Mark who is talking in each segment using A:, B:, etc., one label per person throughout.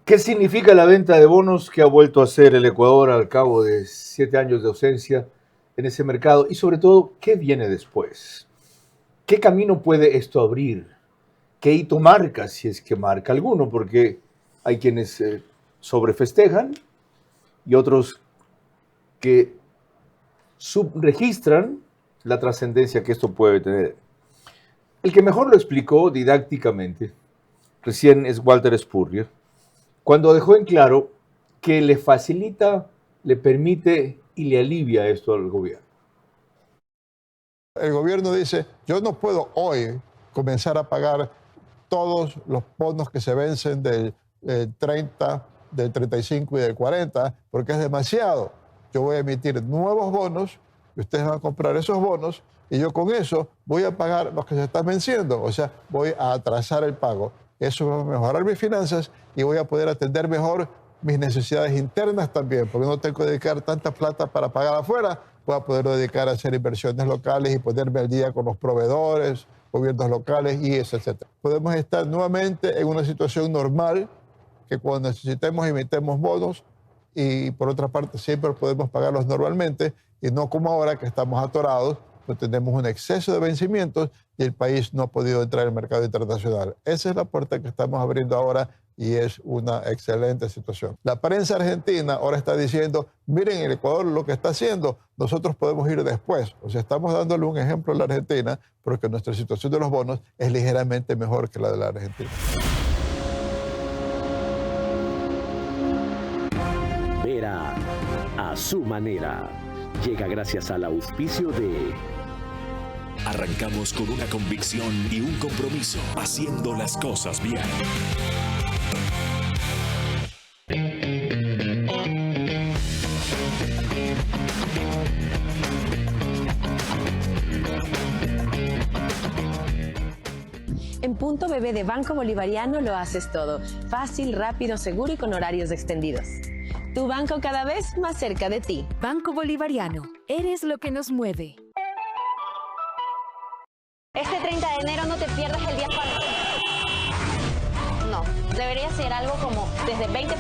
A: ¿Qué significa la venta de bonos que ha vuelto a hacer el Ecuador al cabo de 7 años de ausencia en ese mercado? Y sobre todo, ¿qué viene después? ¿Qué camino puede esto abrir? ¿Qué hito marca, si es que marca alguno? Porque hay quienes sobrefestejan y otros que subregistran la trascendencia que esto puede tener. El que mejor lo explicó didácticamente recién es Walter Spurrier, cuando dejó en claro que le facilita, le permite y le alivia esto al gobierno.
B: El gobierno dice, yo no puedo hoy comenzar a pagar todos los bonos que se vencen del 30, del 35 y del 40, porque es demasiado. Yo voy a emitir nuevos bonos y ustedes van a comprar esos bonos y yo con eso voy a pagar los que se están venciendo, o sea, voy a atrasar el pago. Eso va a mejorar mis finanzas y voy a poder atender mejor mis necesidades internas también, porque no tengo que dedicar tanta plata para pagar afuera, voy a poder dedicar a hacer inversiones locales y ponerme al día con los proveedores, gobiernos locales y etc. Podemos estar nuevamente en una situación normal, que cuando necesitemos emitemos bonos y por otra parte siempre podemos pagarlos normalmente y no como ahora que estamos atorados, pues tenemos un exceso de vencimientos y el país no ha podido entrar al mercado internacional. Esa es la puerta que estamos abriendo ahora y es una excelente situación. La prensa argentina ahora está diciendo, miren el Ecuador lo que está haciendo, nosotros podemos ir después. O sea, estamos dándole un ejemplo a la Argentina porque nuestra situación de los bonos es ligeramente mejor que la de la Argentina.
C: Vera a su manera. Llega gracias al auspicio de...
D: Arrancamos con una convicción y un compromiso, haciendo las cosas bien.
E: En Punto Bebé de Banco Bolivariano lo haces todo. Fácil, rápido, seguro y con horarios extendidos. Tu banco cada vez más cerca de ti.
F: Banco Bolivariano. Eres lo que nos mueve.
G: Este 30 de enero no te pierdas el día cuando... No, debería ser algo como desde 20%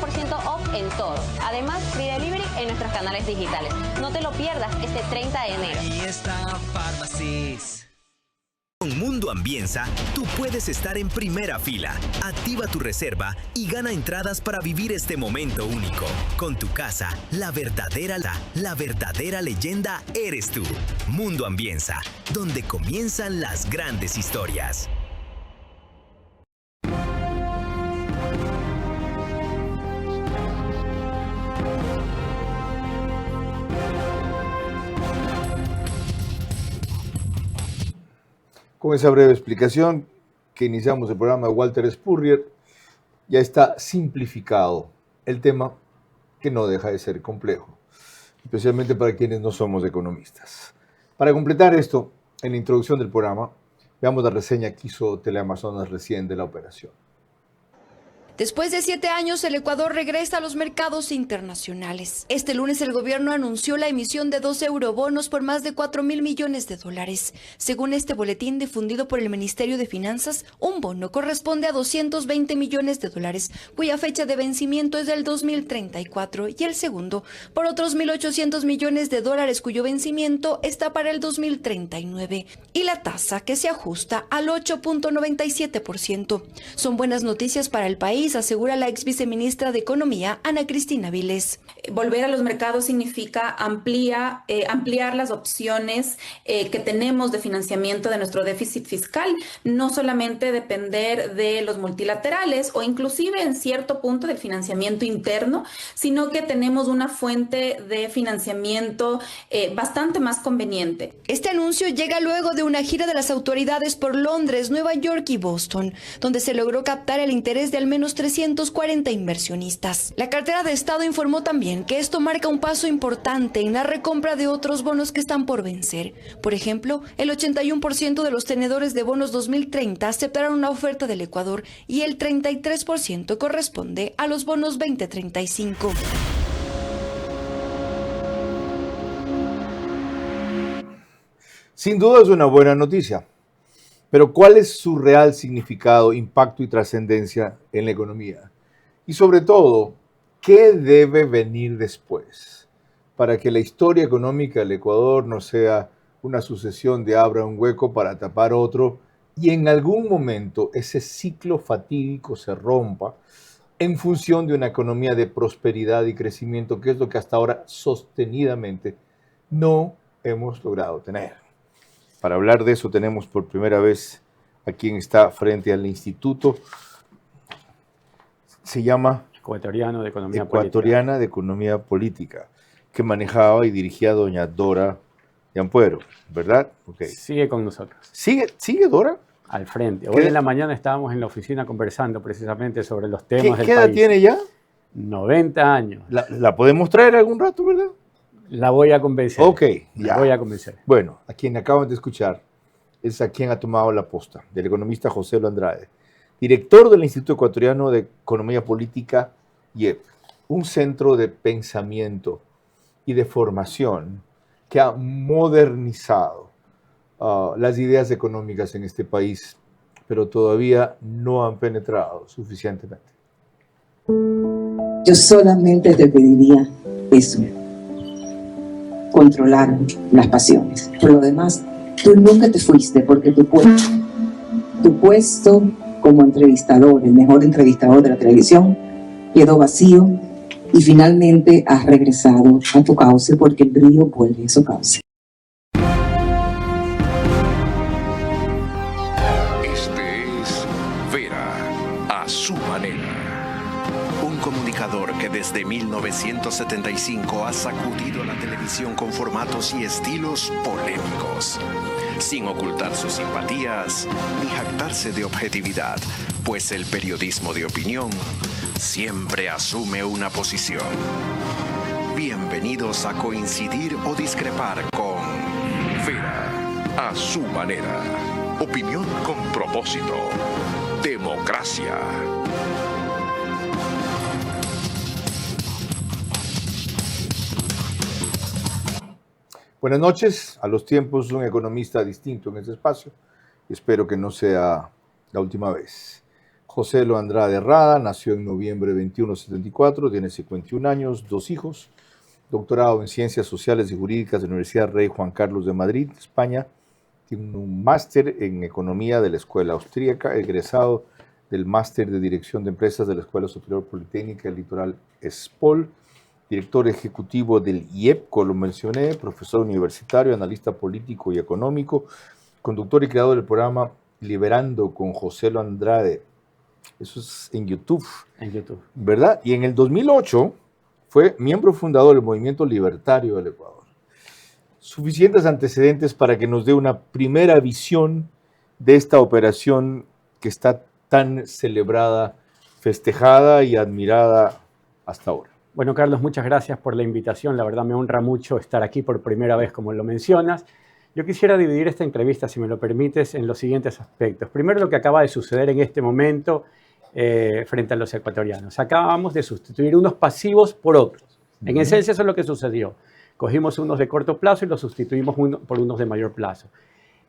G: off en todo. Además, free delivery en nuestros canales digitales. No te lo pierdas este 30 de enero.
H: Ahí está Pharmacies.
I: Con Mundo Ambienza, tú puedes estar en primera fila. Activa tu reserva y gana entradas para vivir este momento único. Con tu casa, la verdadera leyenda eres tú. Mundo Ambienza, donde comienzan las grandes historias.
A: Con esa breve explicación que iniciamos el programa de Walter Spurrier, ya está simplificado el tema, que no deja de ser complejo, especialmente para quienes no somos economistas. Para completar esto, en la introducción del programa, veamos la reseña que hizo Teleamazonas recién de la operación.
J: Después de 7 años, el Ecuador regresa a los mercados internacionales. Este lunes el gobierno anunció la emisión de 2 eurobonos por más de 4.000 millones de dólares. Según este boletín difundido por el Ministerio de Finanzas, un bono corresponde a 220 millones de dólares, cuya fecha de vencimiento es del 2034, y el segundo por otros 1.800 millones de dólares, cuyo vencimiento está para el 2039, y la tasa que se ajusta al 8.97%. Son buenas noticias para el país, asegura la ex viceministra de Economía, Ana Cristina Viles.
K: Volver a los mercados significa ampliar las opciones que tenemos de financiamiento de nuestro déficit fiscal, no solamente depender de los multilaterales o inclusive en cierto punto del financiamiento interno, sino que tenemos una fuente de financiamiento bastante más conveniente.
J: Este anuncio llega luego de una gira de las autoridades por Londres, Nueva York y Boston, donde se logró captar el interés de al menos 340 inversionistas. La cartera de Estado informó también que esto marca un paso importante en la recompra de otros bonos que están por vencer. Por ejemplo, el 81% de los tenedores de bonos 2030 aceptaron una oferta del Ecuador y el 33% corresponde a los bonos 2035.
A: Sin duda es una buena noticia, pero ¿cuál es su real significado, impacto y trascendencia en la economía? Y sobre todo, ¿qué debe venir después para que la historia económica del Ecuador no sea una sucesión de abra un hueco para tapar otro y en algún momento ese ciclo fatídico se rompa en función de una economía de prosperidad y crecimiento, que es lo que hasta ahora sostenidamente no hemos logrado tener? Para hablar de eso tenemos por primera vez a quien está frente al instituto. Se llama
L: Ecuatoriano de Economía
A: Ecuatoriana de Economía Política, que manejaba y dirigía doña Dora de Ampuero, ¿verdad? Okay.
L: Sigue con nosotros.
A: ¿Sigue Dora?
L: Al frente. Hoy en la mañana estábamos en la oficina conversando precisamente sobre los temas del país.
A: ¿Qué edad tiene ya?
L: 90 años.
A: ¿La podemos traer algún rato, verdad?
L: La voy a convencer.
A: Ok, ya.
L: La voy a convencer.
A: Bueno, a quien acaban de escuchar es a quien ha tomado la posta, del economista José Lo Andrade, director del Instituto Ecuatoriano de Economía Política, IEP, un centro de pensamiento y de formación que ha modernizado las ideas económicas en este país, pero todavía no han penetrado suficientemente.
M: Yo solamente te pediría eso, controlar las pasiones. Por lo demás, tú nunca te fuiste porque tu puesto como entrevistador, el mejor entrevistador de la televisión, quedó vacío y finalmente has regresado a tu cauce porque el brillo vuelve a su cauce.
D: Este es Vera, a su manera. Un comunicador que desde 1975 ha sacudido la televisión con formatos y estilos polémicos, sin ocultar sus simpatías ni jactarse de objetividad, pues el periodismo de opinión siempre asume una posición. Bienvenidos a coincidir o discrepar con Vera, a su manera. Opinión con propósito. Democracia.
A: Buenas noches, a los tiempos un economista distinto en este espacio. Espero que no sea la última vez. José Lo Andrade Rada nació en noviembre de 2174, tiene 51 años, 2 hijos, doctorado en Ciencias Sociales y Jurídicas de la Universidad Rey Juan Carlos de Madrid, España. Tiene un máster en Economía de la Escuela Austríaca, egresado del Máster de Dirección de Empresas de la Escuela Superior Politécnica del Litoral ESPOL, director ejecutivo del IEP, como lo mencioné, profesor universitario, analista político y económico, conductor y creador del programa Liberando con José Lo Andrade. Eso es en YouTube.
L: En YouTube.
A: ¿Verdad? Y en el 2008 fue miembro fundador del Movimiento Libertario del Ecuador. Suficientes antecedentes para que nos dé una primera visión de esta operación que está tan celebrada, festejada y admirada hasta ahora.
L: Bueno, Carlos, muchas gracias por la invitación. La verdad me honra mucho estar aquí por primera vez, como lo mencionas. Yo quisiera dividir esta entrevista, si me lo permites, en los siguientes aspectos. Primero, lo que acaba de suceder en este momento frente a los ecuatorianos. Acabamos de sustituir unos pasivos por otros. En esencia, eso es lo que sucedió. Cogimos unos de corto plazo y los sustituimos por unos de mayor plazo.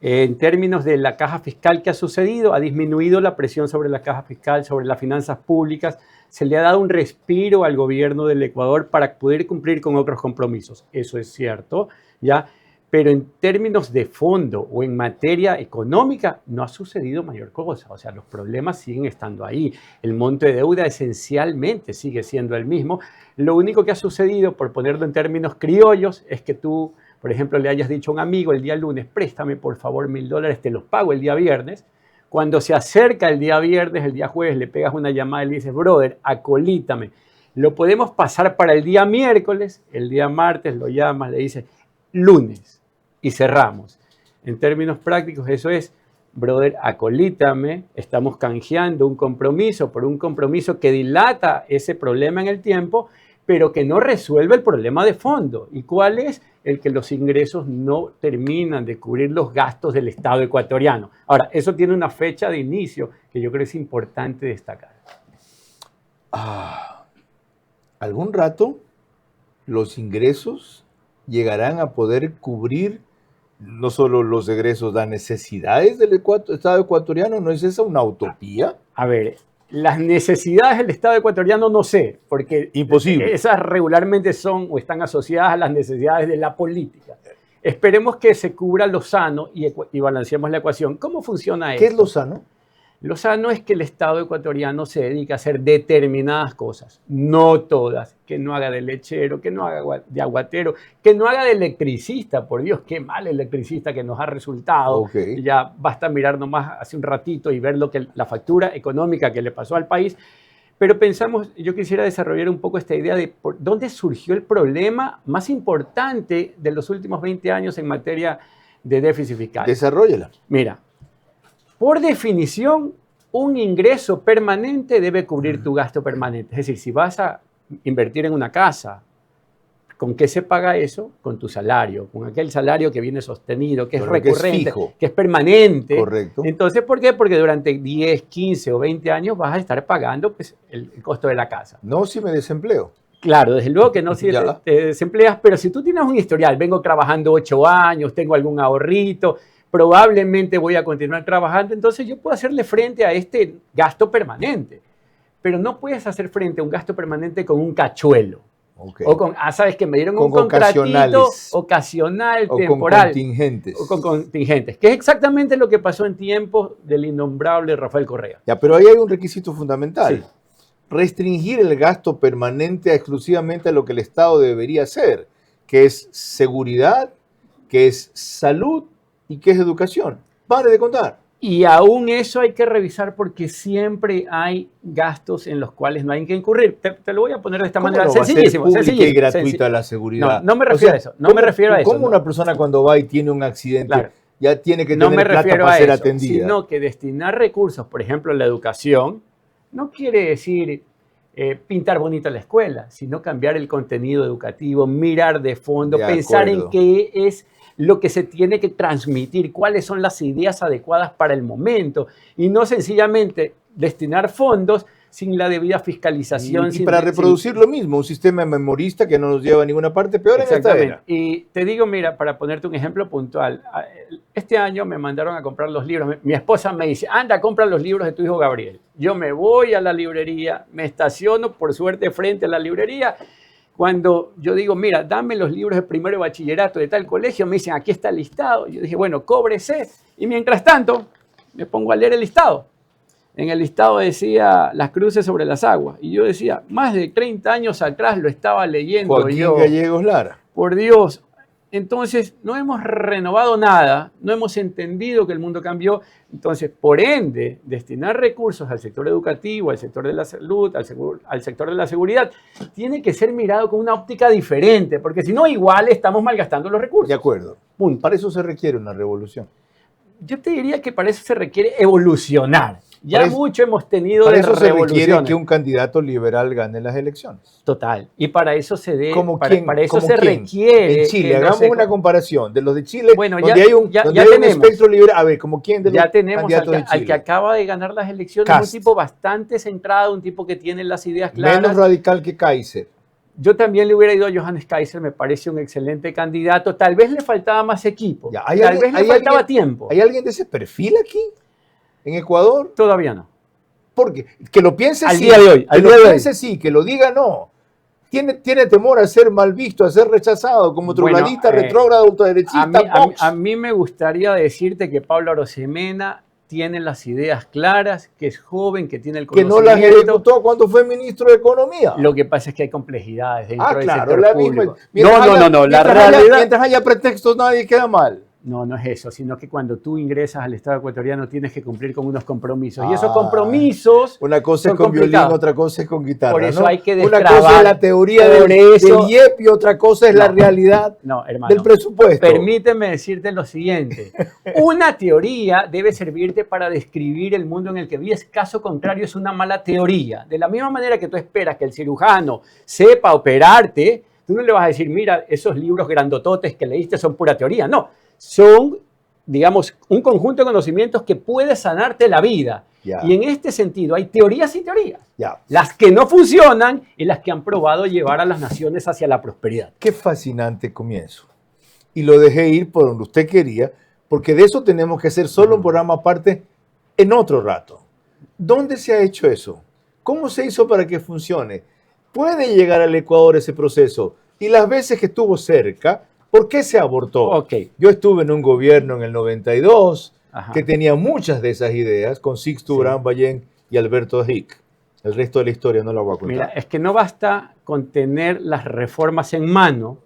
L: En términos de la caja fiscal, ¿qué ha sucedido? Ha disminuido la presión sobre la caja fiscal, sobre las finanzas públicas. Se le ha dado un respiro al gobierno del Ecuador para poder cumplir con otros compromisos. Eso es cierto, ¿ya? Pero en términos de fondo o en materia económica no ha sucedido mayor cosa. O sea, los problemas siguen estando ahí. El monto de deuda esencialmente sigue siendo el mismo. Lo único que ha sucedido, por ponerlo en términos criollos, es que tú, por ejemplo, le hayas dicho a un amigo el día lunes, préstame por favor $1,000, te los pago el día viernes. Cuando se acerca el día viernes, el día jueves, le pegas una llamada y le dices, brother, acolítame. Lo podemos pasar para el día miércoles, el día martes lo llamas, le dices, lunes. Y cerramos. En términos prácticos, eso es, brother, acolítame, estamos canjeando un compromiso por un compromiso que dilata ese problema en el tiempo, pero que no resuelve el problema de fondo. ¿Y cuál es? El que los ingresos no terminan de cubrir los gastos del Estado ecuatoriano. Ahora, eso tiene una fecha de inicio que yo creo es importante destacar.
A: ¿Algún rato los ingresos llegarán a poder cubrir no solo los egresos, las necesidades del Estado ecuatoriano? ¿No es esa una utopía?
L: A ver, Las necesidades del Estado ecuatoriano no sé, porque
A: imposible.
L: Esas regularmente son o están asociadas a las necesidades de la política. Esperemos que se cubra lo sano y balanceemos la ecuación. ¿Cómo funciona esto?
A: ¿Qué es lo sano?
L: Lo sano es que el Estado ecuatoriano se dedica a hacer determinadas cosas, no todas, que no haga de lechero, que no haga de aguatero, que no haga de electricista, por Dios, qué mal electricista que nos ha resultado.
A: Okay.
L: Ya basta mirar nomás hace un ratito y ver la factura económica que le pasó al país. Pero pensamos, yo quisiera desarrollar un poco esta idea de por dónde surgió el problema más importante de los últimos 20 años en materia de déficit fiscal.
A: Desarróllala.
L: Mira, por definición, un ingreso permanente debe cubrir tu gasto permanente. Es decir, si vas a invertir en una casa, ¿con qué se paga eso? Con tu salario, con aquel salario que viene sostenido, que es recurrente, que es permanente.
A: Correcto.
L: Entonces, ¿por qué? Porque durante 10, 15 o 20 años vas a estar pagando pues, el costo de la casa.
A: No si me desempleo.
L: Claro, desde luego que no si te desempleas, pero si tú tienes un historial, vengo trabajando 8 años, tengo algún ahorrito, probablemente voy a continuar trabajando, entonces yo puedo hacerle frente a este gasto permanente. Pero no puedes hacer frente a un gasto permanente con un cachuelo.
A: Okay.
L: O con, sabes que me dieron un contratito ocasional,
A: o
L: temporal.
A: Con contingentes.
L: O con contingentes. Que es exactamente lo que pasó en tiempos del innombrable Rafael Correa.
A: Ya, pero ahí hay un requisito fundamental.
L: Sí.
A: Restringir el gasto permanente exclusivamente a lo que el Estado debería hacer, que es seguridad, que es salud y que es educación. Pare de contar.
L: Y aún eso hay que revisar porque siempre hay gastos en los cuales no hay que incurrir. Te lo voy a poner de esta manera.
A: ¿Cómo no va a ser pública y gratuita la seguridad?
L: No me refiero a eso. No me refiero a eso.
A: ¿Cómo una persona cuando va y tiene un accidente ya tiene que
L: no
A: tener
L: me
A: plata
L: refiero
A: para
L: a
A: ser
L: eso,
A: atendida?
L: Sino que destinar recursos, por ejemplo, a la educación, no quiere decir pintar bonita la escuela, sino cambiar el contenido educativo, mirar de fondo, pensar en qué es lo que se tiene que transmitir, cuáles son las ideas adecuadas para el momento y no sencillamente destinar fondos sin la debida fiscalización.
A: Y para reproducir lo mismo, un sistema memorista que no nos lleva a ninguna parte, peor en esta era.
L: Y te digo, mira, para ponerte un ejemplo puntual, este año me mandaron a comprar los libros. Mi esposa me dice, anda, compra los libros de tu hijo Gabriel. Yo me voy a la librería, me estaciono por suerte frente a la librería. Cuando yo digo, mira, dame los libros de primero de bachillerato de tal colegio, me dicen, aquí está el listado. Yo dije, bueno, cóbrese. Y mientras tanto, me pongo a leer el listado. En el listado decía Las cruces sobre las aguas. Y yo decía, más de 30 años atrás lo estaba leyendo
A: Joaquín
L: yo.
A: Gallegos Lara.
L: Por Dios. Entonces, no hemos renovado nada, no hemos entendido que el mundo cambió. Entonces, por ende, destinar recursos al sector educativo, al sector de la salud, al sector de la seguridad, tiene que ser mirado con una óptica diferente, porque si no, igual estamos malgastando los recursos.
A: De acuerdo.
L: Punto.
A: Para eso se requiere una revolución.
L: Yo te diría que para eso se requiere evolucionar. Ya mucho hemos tenido
A: para
L: de
A: eso se
L: revoluciones.
A: requiere que un candidato liberal gane las elecciones.
L: Total. Y para eso se debe. Para eso
A: ¿Cómo
L: se
A: quién?
L: requiere.
A: En Chile, hagamos una comparación de los de Chile,
L: bueno,
A: donde
L: ya,
A: hay un,
L: ya,
A: donde
L: ya
A: hay un
L: tenemos,
A: espectro liberal. A ver, ¿como quién de los
L: ya tenemos
A: candidatos de Chile?
L: al que acaba de ganar las elecciones,
A: Kast.
L: un tipo bastante centrado, un tipo que tiene las ideas claras.
A: Menos radical que Kaiser.
L: Yo también le hubiera ido a Johannes Kaiser, me parece un excelente candidato. Tal vez le faltaba más equipo.
A: Ya,
L: Tal vez le faltaba tiempo.
A: ¿Hay alguien de ese perfil aquí? ¿En Ecuador?
L: Todavía no.
A: Porque que lo piense
L: al
A: sí.
L: Día de hoy.
A: Que lo piense sí, que lo diga no. Tiene temor a ser mal visto, a ser rechazado como troglodita, retrógrado, ultraderechista.
L: A mí me gustaría decirte que Pablo Arosemena tiene las ideas claras, que es joven, que tiene el conocimiento.
A: Que no las ejecutó cuando fue ministro de Economía.
L: Lo que pasa es que hay complejidades dentro del sector
A: la
L: público.
A: Misma.
L: No, la realidad...
A: Mientras haya pretextos, nadie queda mal.
L: No, no es eso, sino que cuando tú ingresas al Estado ecuatoriano tienes que cumplir con unos compromisos. Y esos compromisos
A: una cosa es con violín, otra cosa es con guitarra.
L: Por eso
A: ¿no?
L: hay que destrabar.
A: Una cosa es la teoría del IEP y otra cosa es la realidad del presupuesto.
L: Permíteme decirte lo siguiente. Una teoría debe servirte para describir el mundo en el que vives. Caso contrario, es una mala teoría. De la misma manera que tú esperas que el cirujano sepa operarte, tú no le vas a decir, mira, esos libros grandototes que leíste son pura teoría. No. Son, digamos, un conjunto de conocimientos que puede sanarte la vida. Y en este sentido hay teorías y teorías. Las que no funcionan y las que han probado llevar a las naciones hacia la prosperidad.
A: Qué fascinante comienzo. Y lo dejé ir por donde usted quería, porque de eso tenemos que hacer solo un programa aparte en otro rato. ¿Dónde se ha hecho eso? ¿Cómo se hizo para que funcione? ¿Puede llegar al Ecuador ese proceso? Y las veces que estuvo cerca, ¿por qué se abortó?
L: Okay.
A: Yo estuve en un gobierno en el 92
L: Ajá.
A: que tenía muchas de esas ideas con Sixto Urán Ballén y Alberto Hick. El resto de la historia no la voy a contar.
L: Mira, es que no basta con tener las reformas en mano,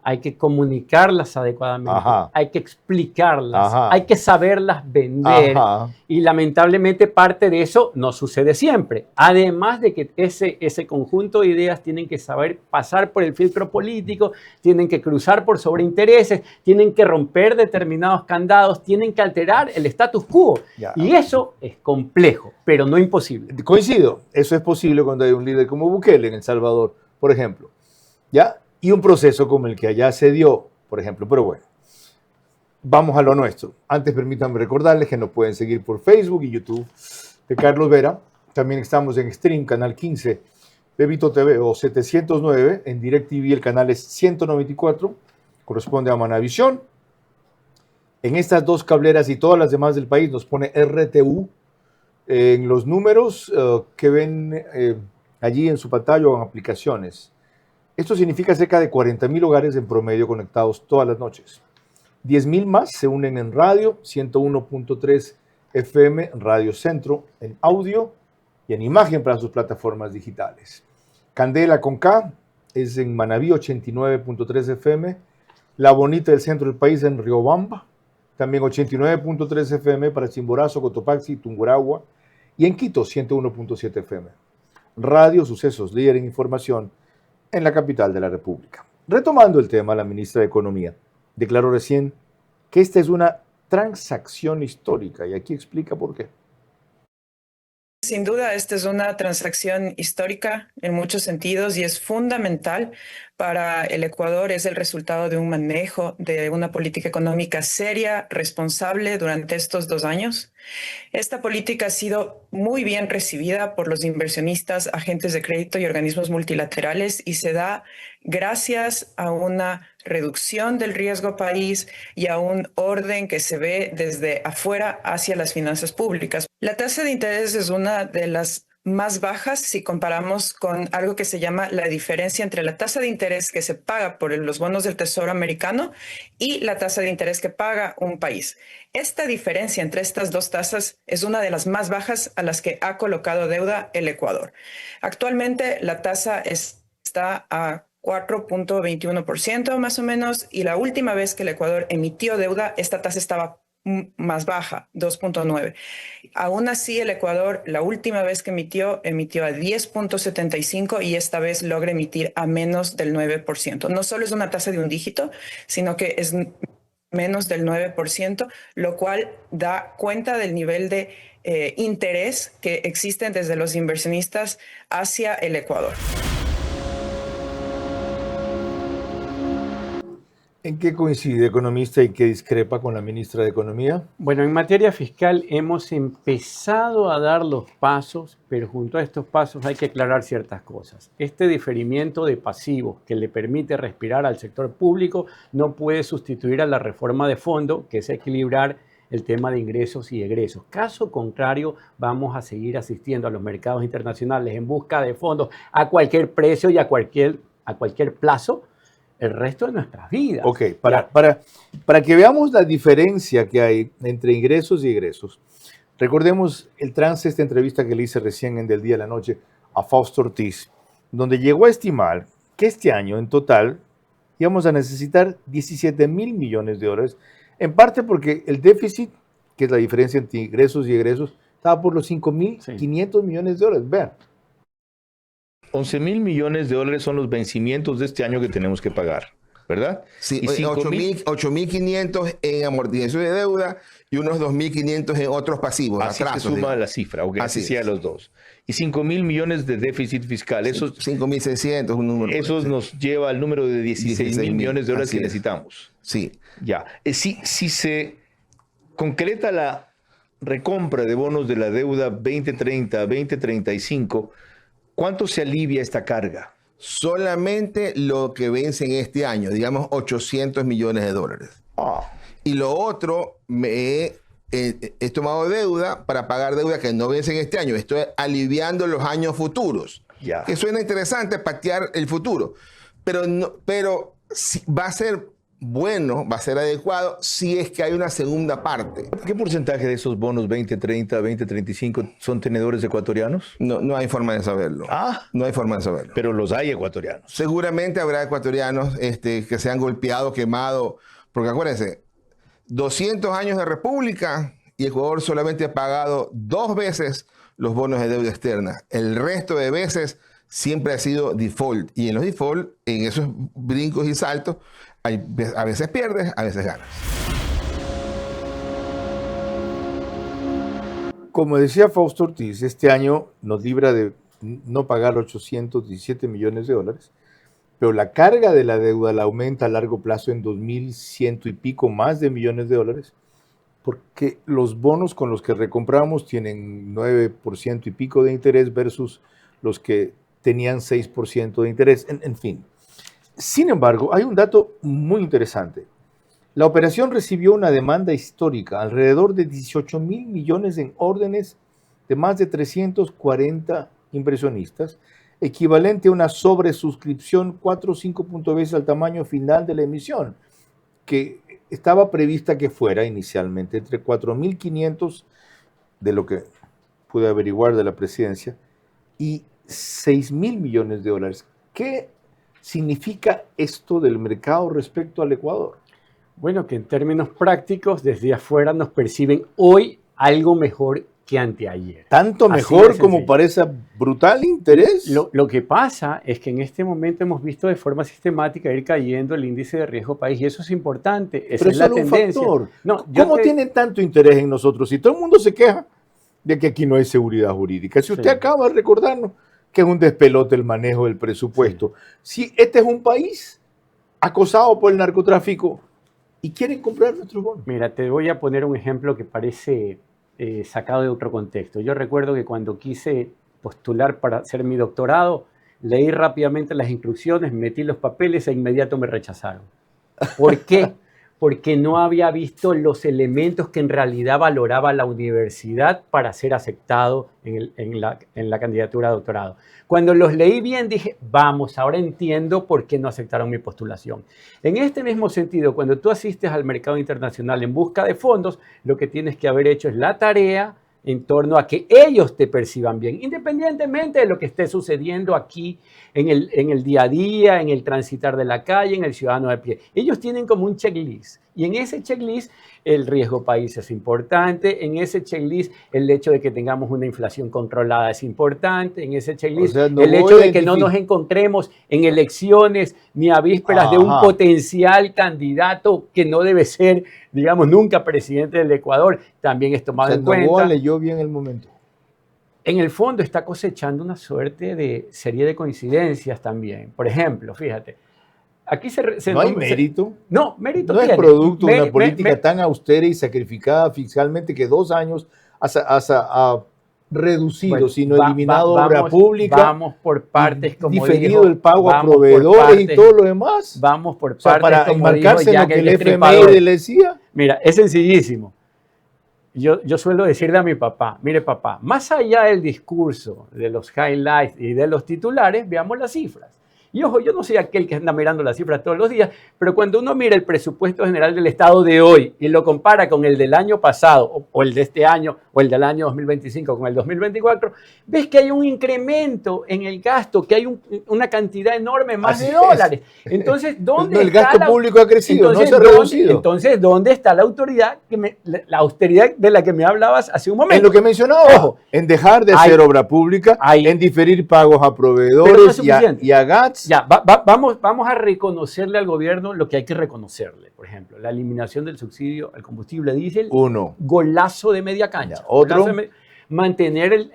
L: hay que comunicarlas adecuadamente,
A: Ajá.
L: hay que explicarlas,
A: Ajá.
L: hay que saberlas vender.
A: Ajá.
L: Y lamentablemente parte de eso no sucede siempre. Además de que ese conjunto de ideas tienen que saber pasar por el filtro político, tienen que cruzar por sobreintereses, tienen que romper determinados candados, tienen que alterar el status quo.
A: Ya.
L: Y eso es complejo, pero no imposible.
A: Coincido, eso es posible cuando hay un líder como Bukele en El Salvador, por ejemplo. ¿Ya? Y un proceso como el que allá se dio, por ejemplo. Pero bueno, vamos a lo nuestro. Antes permítanme recordarles que nos pueden seguir por Facebook y YouTube de Carlos Vera. También estamos en Stream, canal 15 de Vito TV o 709. En DirecTV el canal es 194, corresponde a Manavisión. En estas dos cableras y todas las demás del país nos pone RTU en los números que ven allí en su pantalla o en aplicaciones. Esto significa cerca de 40,000 hogares en promedio conectados todas las noches. 10,000 más se unen en radio, 101.3 FM, Radio Centro, en audio y en imagen para sus plataformas digitales. Candela con K es en Manabí, 89.3 FM. La Bonita del centro del país en Riobamba, también 89.3 FM para Chimborazo, Cotopaxi, Tungurahua. Y en Quito, 101.7 FM. Radio Sucesos, líder en información en la capital de la República. Retomando el tema, la ministra de Economía declaró recién que esta es una transacción histórica y aquí explica por qué.
N: Sin duda, esta es una transacción histórica en muchos sentidos y es fundamental para el Ecuador. Es el resultado de un manejo de una política económica seria, responsable durante estos 2 años. Esta política ha sido muy bien recibida por los inversionistas, agentes de crédito y organismos multilaterales y se da gracias a una reducción del riesgo país y a un orden que se ve desde afuera hacia las finanzas públicas. La tasa de interés es una de las más bajas si comparamos con algo que se llama la diferencia entre la tasa de interés que se paga por los bonos del Tesoro americano y la tasa de interés que paga un país. Esta diferencia entre estas dos tasas es una de las más bajas a las que ha colocado deuda el Ecuador. Actualmente la tasa está a 4.21% más o menos, y la última vez que el Ecuador emitió deuda, esta tasa estaba más baja, 2.9. Aún así, el Ecuador, la última vez que emitió a 10.75 y esta vez logra emitir a menos del 9%. No solo es una tasa de un dígito, sino que es menos del 9%, lo cual da cuenta del nivel de interés que existen desde los inversionistas hacia el Ecuador.
A: ¿En qué coincide, economista, y qué discrepa con la ministra de Economía?
L: Bueno, en materia fiscal hemos empezado a dar los pasos, pero junto a estos pasos hay que aclarar ciertas cosas. Este diferimiento de pasivos que le permite respirar al sector público no puede sustituir a la reforma de fondo, que es equilibrar el tema de ingresos y egresos. Caso contrario, vamos a seguir asistiendo a los mercados internacionales en busca de fondos a cualquier precio y a cualquier plazo el resto de nuestras vidas.
A: Ok, para que veamos la diferencia que hay entre ingresos y egresos, recordemos el trance de esta entrevista que le hice recién en Del Día a la Noche a Fausto Ortiz, donde llegó a estimar que este año en total íbamos a necesitar 17,000 millones de dólares, en parte porque el déficit, que es la diferencia entre ingresos y egresos, estaba por los 5,500 millones de dólares. Vean. 11,000 millones de dólares son los vencimientos de este año que tenemos que pagar, ¿verdad?
O: Sí,
A: y
O: 8,500 en amortización de deuda y unos 2,500 en otros pasivos.
A: Así
O: atrasos,
A: se suma
O: digamos.
A: la cifra, aunque
O: Así
A: sea
O: es.
A: los dos. Y 5,000 millones de déficit fiscal. Esos
O: 5,600, un número.
A: Esos nos lleva al número de 16,000 millones de dólares que necesitamos.
O: Sí.
A: Ya. Si se concreta la recompra de bonos de la deuda 2030, 2035, ¿cuánto se alivia esta carga?
O: Solamente lo que vence en este año, digamos 800 millones de dólares. Y lo otro he tomado deuda para pagar deuda que no vence en este año. Estoy aliviando los años futuros.
A: Ya.
O: Que suena interesante patear el futuro. Pero va a ser bueno, va a ser adecuado si es que hay una segunda parte.
A: ¿Qué porcentaje de esos bonos 2030, 2035 son tenedores ecuatorianos?
O: No hay forma de saberlo. No hay forma de saberlo.
A: Pero los hay ecuatorianos.
O: Seguramente habrá ecuatorianos que se han golpeado, quemado. Porque acuérdense, 200 años de república y Ecuador solamente ha pagado 2 veces los bonos de deuda externa. El resto de veces siempre ha sido default. Y en los default, en esos brincos y saltos, a veces pierdes, a veces ganas.
A: Como decía Fausto Ortiz, este año nos libra de no pagar 817 millones de dólares, pero la carga de la deuda la aumenta a largo plazo en 2.100 y pico más de millones de dólares, porque los bonos con los que recompramos tienen 9% y pico de interés versus los que tenían 6% de interés, en fin. Sin embargo, hay un dato muy interesante. La operación recibió una demanda histórica, alrededor de 18.000 millones en órdenes de más de 340 inversionistas, equivalente a una sobresuscripción 4 o 5 veces al tamaño final de la emisión, que estaba prevista que fuera inicialmente entre 4.500, de lo que pude averiguar de la presidencia, y 6.000 millones de dólares. ¿Qué significa esto del mercado respecto al Ecuador?
L: Bueno, que en términos prácticos, desde afuera nos perciben hoy algo mejor que anteayer.
A: ¿Tanto mejor como para ese brutal interés?
L: Lo que pasa es que en este momento hemos visto de forma sistemática ir cayendo el índice de riesgo país, y eso es importante. Esa es la tendencia.
A: ¿Cómo tienen tanto interés en nosotros? Si todo el mundo se queja de que aquí no hay seguridad jurídica. Si usted acaba de recordarnos que es un despelote el manejo del presupuesto. Si este es un país acosado por el narcotráfico y quieren comprar nuestros bonos.
L: Mira, te voy a poner un ejemplo que parece sacado de otro contexto. Yo recuerdo que cuando quise postular para hacer mi doctorado, leí rápidamente las instrucciones, metí los papeles e inmediato me rechazaron. ¿Por qué? Porque no había visto los elementos que en realidad valoraba la universidad para ser aceptado en la candidatura a doctorado. Cuando los leí bien dije, vamos, ahora entiendo por qué no aceptaron mi postulación. En este mismo sentido, cuando tú asistes al mercado internacional en busca de fondos, lo que tienes que haber hecho es la tarea en torno a que ellos te perciban bien, independientemente de lo que esté sucediendo aquí en el día a día, en el transitar de la calle, en el ciudadano de pie. Ellos tienen como un checklist, y en ese checklist el riesgo país es importante, en ese checklist el hecho de que tengamos una inflación controlada es importante, en ese checklist el hecho de que no nos encontremos en elecciones ni a vísperas de un potencial candidato que no debe ser, digamos, nunca presidente del Ecuador, también es tomado en cuenta.
A: Novoa leyó bien el momento.
L: En el fondo está cosechando una suerte de serie de coincidencias también. Por ejemplo, fíjate, aquí
A: ¿No hay mérito?
L: Mérito
A: no
L: tiene.
A: Es producto de una política tan austera y sacrificada fiscalmente que 2 años ha reducido, sino eliminado obra pública.
L: Vamos por partes, como
A: diferido
L: dijo,
A: el pago a proveedores y todo lo demás.
L: Vamos por partes,
A: para
L: como
A: enmarcarse
L: dijo
A: en lo que el
L: Destripador.
A: FMI le decía.
L: Mira, es sencillísimo. Yo suelo decirle a mi papá, mire papá, más allá del discurso, de los highlights y de los titulares, veamos las cifras. Y ojo, yo no soy aquel que anda mirando las cifras todos los días, pero cuando uno mira el presupuesto general del Estado de hoy y lo compara con el del año pasado, o el de este año, o el del año 2025 con el 2024, ves que hay un incremento en el gasto, que hay una cantidad enorme más de dólares. Entonces, ¿dónde
A: el gasto público ha crecido, no se ha reducido?
L: Entonces, ¿dónde está la autoridad, la austeridad de la que me hablabas hace un momento?
A: En lo que mencionaba, ojo, en dejar de hacer obra pública, en diferir pagos a proveedores y a GATS.
L: Ya, vamos a reconocerle al gobierno lo que hay que reconocerle. Por ejemplo, la eliminación del subsidio al combustible diésel. Golazo de media cancha.
A: Otro.
L: Mantener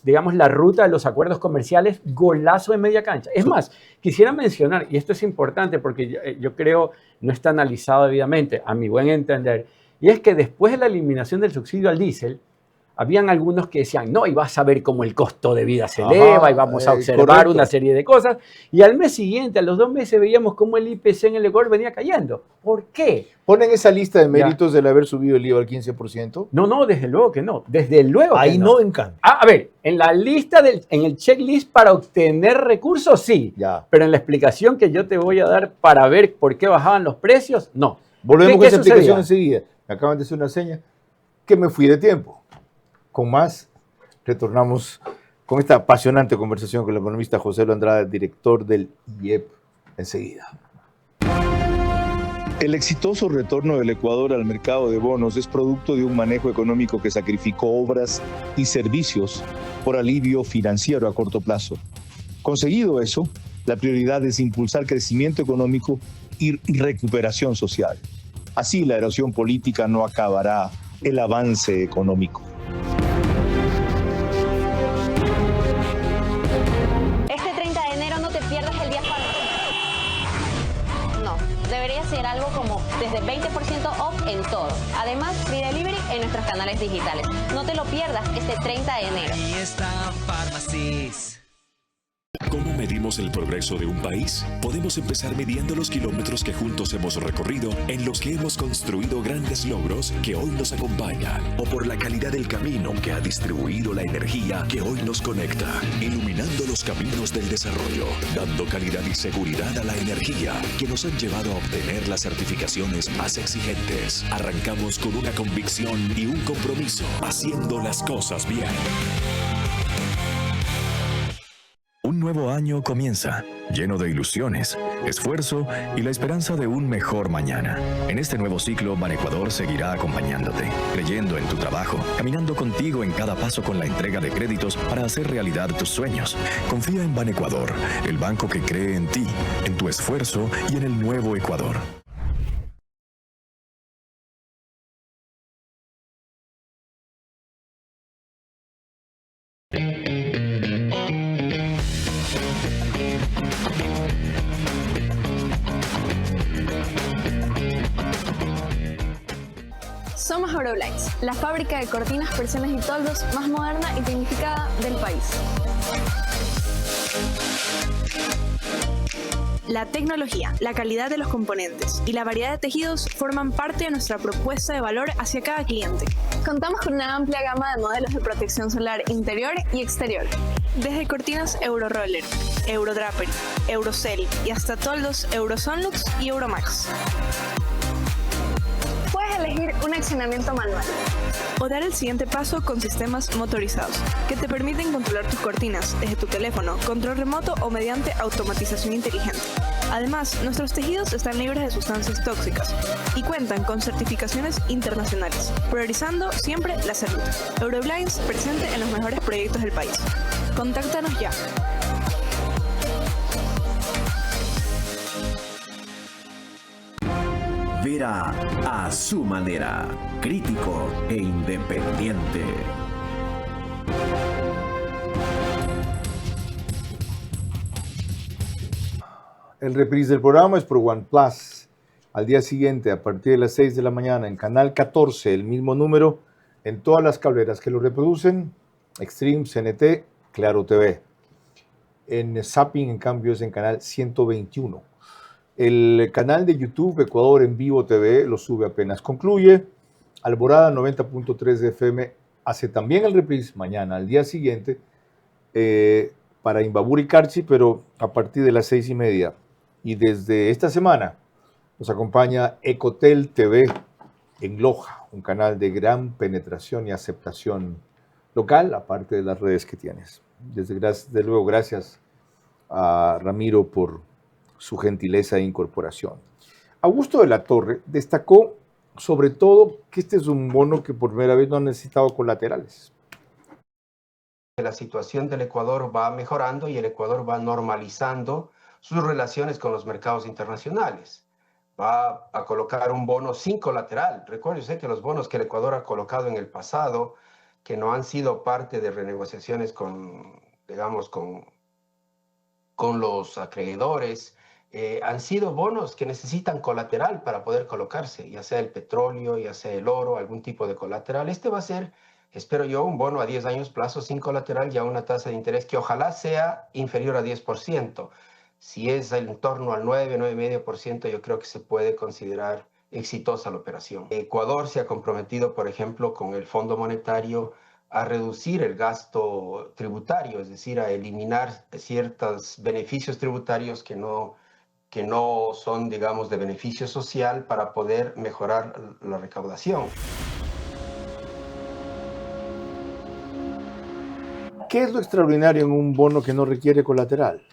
L: digamos, la ruta de los acuerdos comerciales, golazo de media cancha. Es más, quisiera mencionar, y esto es importante porque yo creo no está analizado debidamente, a mi buen entender, y es que después de la eliminación del subsidio al diésel, Habían algunos que decían, no, y vas a ver cómo el costo de vida se eleva y vamos a observar
A: correcto.
L: una serie de cosas. Y al mes siguiente, a los 2 meses, veíamos cómo el IPC en el Ecuador venía cayendo. ¿Por qué?
A: ¿Ponen esa lista de méritos del haber subido el IVA al 15%?
L: No, desde luego que no. Desde luego
A: Ahí
L: que
A: no, en cambio.
L: A ver, en la lista, en el checklist para obtener recursos, sí.
A: Ya.
L: Pero en la explicación que yo te voy a dar para ver por qué bajaban los precios, no.
A: Volvemos con esa
L: sucedía?
A: explicación enseguida. Me acaban de hacer una seña que me fui de tiempo. Con más, retornamos con esta apasionante conversación con el economista José Elo Andrade, director del IEP, enseguida.
P: El exitoso retorno del Ecuador al mercado de bonos es producto de un manejo económico que sacrificó obras y servicios por alivio financiero a corto plazo. Conseguido eso, la prioridad es impulsar crecimiento económico y recuperación social. Así la erosión política no acabará el avance económico.
G: Este 30 de enero no te pierdas el 10%. No, debería ser algo como desde 20% off en todo. Además, free delivery en nuestros canales digitales. No te lo pierdas este 30 de enero.
H: Ahí está Pharmacies.
Q: ¿Cómo medimos el progreso de un país? Podemos empezar midiendo los kilómetros que juntos hemos recorrido, en los que hemos construido grandes logros que hoy nos acompañan, o por la calidad del camino que ha distribuido la energía que hoy nos conecta, iluminando los caminos del desarrollo, dando calidad y seguridad a la energía que nos han llevado a obtener las certificaciones más exigentes. Arrancamos con una convicción y un compromiso, haciendo las cosas bien.
R: Un nuevo año comienza, lleno de ilusiones, esfuerzo y la esperanza de un mejor mañana. En este nuevo ciclo, Banecuador seguirá acompañándote, creyendo en tu trabajo, caminando contigo en cada paso con la entrega de créditos para hacer realidad tus sueños. Confía en Banecuador, el banco que cree en ti, en tu esfuerzo y en el nuevo Ecuador.
S: Somos Euroblinds, la fábrica de cortinas, persianas y toldos más moderna y tecnificada del país. La tecnología, la calidad de los componentes y la variedad de tejidos forman parte de nuestra propuesta de valor hacia cada cliente. Contamos con una amplia gama de modelos de protección solar interior y exterior. Desde cortinas Euroroller, Eurodrapery, Eurocell y hasta toldos Eurosonlux y Euromax. Puedes elegir un accionamiento manual o dar el siguiente paso con sistemas motorizados que te permiten controlar tus cortinas desde tu teléfono, control remoto o mediante automatización inteligente. Además, nuestros tejidos están libres de sustancias tóxicas y cuentan con certificaciones internacionales, priorizando siempre la salud. Euroblinds presente en los mejores proyectos del país. Contáctanos ya.
C: Vera a su manera, crítico e independiente.
A: El reprise del programa es por OnePlus. Al día siguiente, a partir de las 6 de la mañana, en Canal 14, el mismo número, en todas las cableras que lo reproducen, Extreme, CNT, Claro TV. En Zapping, en cambio, es en Canal 121. El canal de YouTube Ecuador en Vivo TV lo sube apenas concluye. Alborada 90.3 de FM hace también el reprise mañana, al día siguiente, para Imbabura y Carchi, pero a partir de las 6:30. Y desde esta semana nos acompaña Ecotel TV en Loja, un canal de gran penetración y aceptación local, aparte de las redes que tienes. Desde luego, gracias a Ramiro por su gentileza e incorporación. Augusto de la Torre destacó sobre todo que este es un bono que por primera vez no ha necesitado colaterales.
T: La situación del Ecuador va mejorando y el Ecuador va normalizando sus relaciones con los mercados internacionales. Va a colocar un bono sin colateral. Recuerde que los bonos que el Ecuador ha colocado en el pasado, que no han sido parte de renegociaciones con, digamos, con los acreedores, han sido bonos que necesitan colateral para poder colocarse, ya sea el petróleo, ya sea el oro, algún tipo de colateral. Este va a ser espero yo, un bono a 10 años plazo sin colateral y a una tasa de interés que ojalá sea inferior a 10%. Si es en torno al 9, 9,5%, yo creo que se puede considerar exitosa la operación. Ecuador se ha comprometido, por ejemplo, con el Fondo Monetario a reducir el gasto tributario, es decir, a eliminar ciertos beneficios tributarios que no son, digamos, de beneficio social para poder mejorar la recaudación.
A: ¿Qué es lo extraordinario en un bono que no requiere colateral?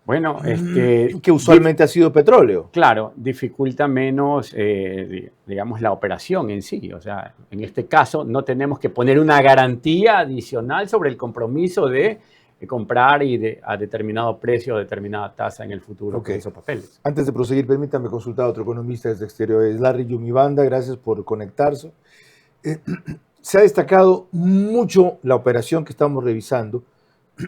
L: Bueno,
A: que usualmente ha sido petróleo.
L: Claro, dificulta menos, digamos, la operación en sí. O sea, en este caso no tenemos que poner una garantía adicional sobre el compromiso de comprar a determinado precio o determinada tasa en el futuro con esos papeles.
A: Antes de proseguir, permítame consultar a otro economista desde exteriores, Larry Yumibanda, gracias por conectarse. Se ha destacado mucho la operación que estamos revisando,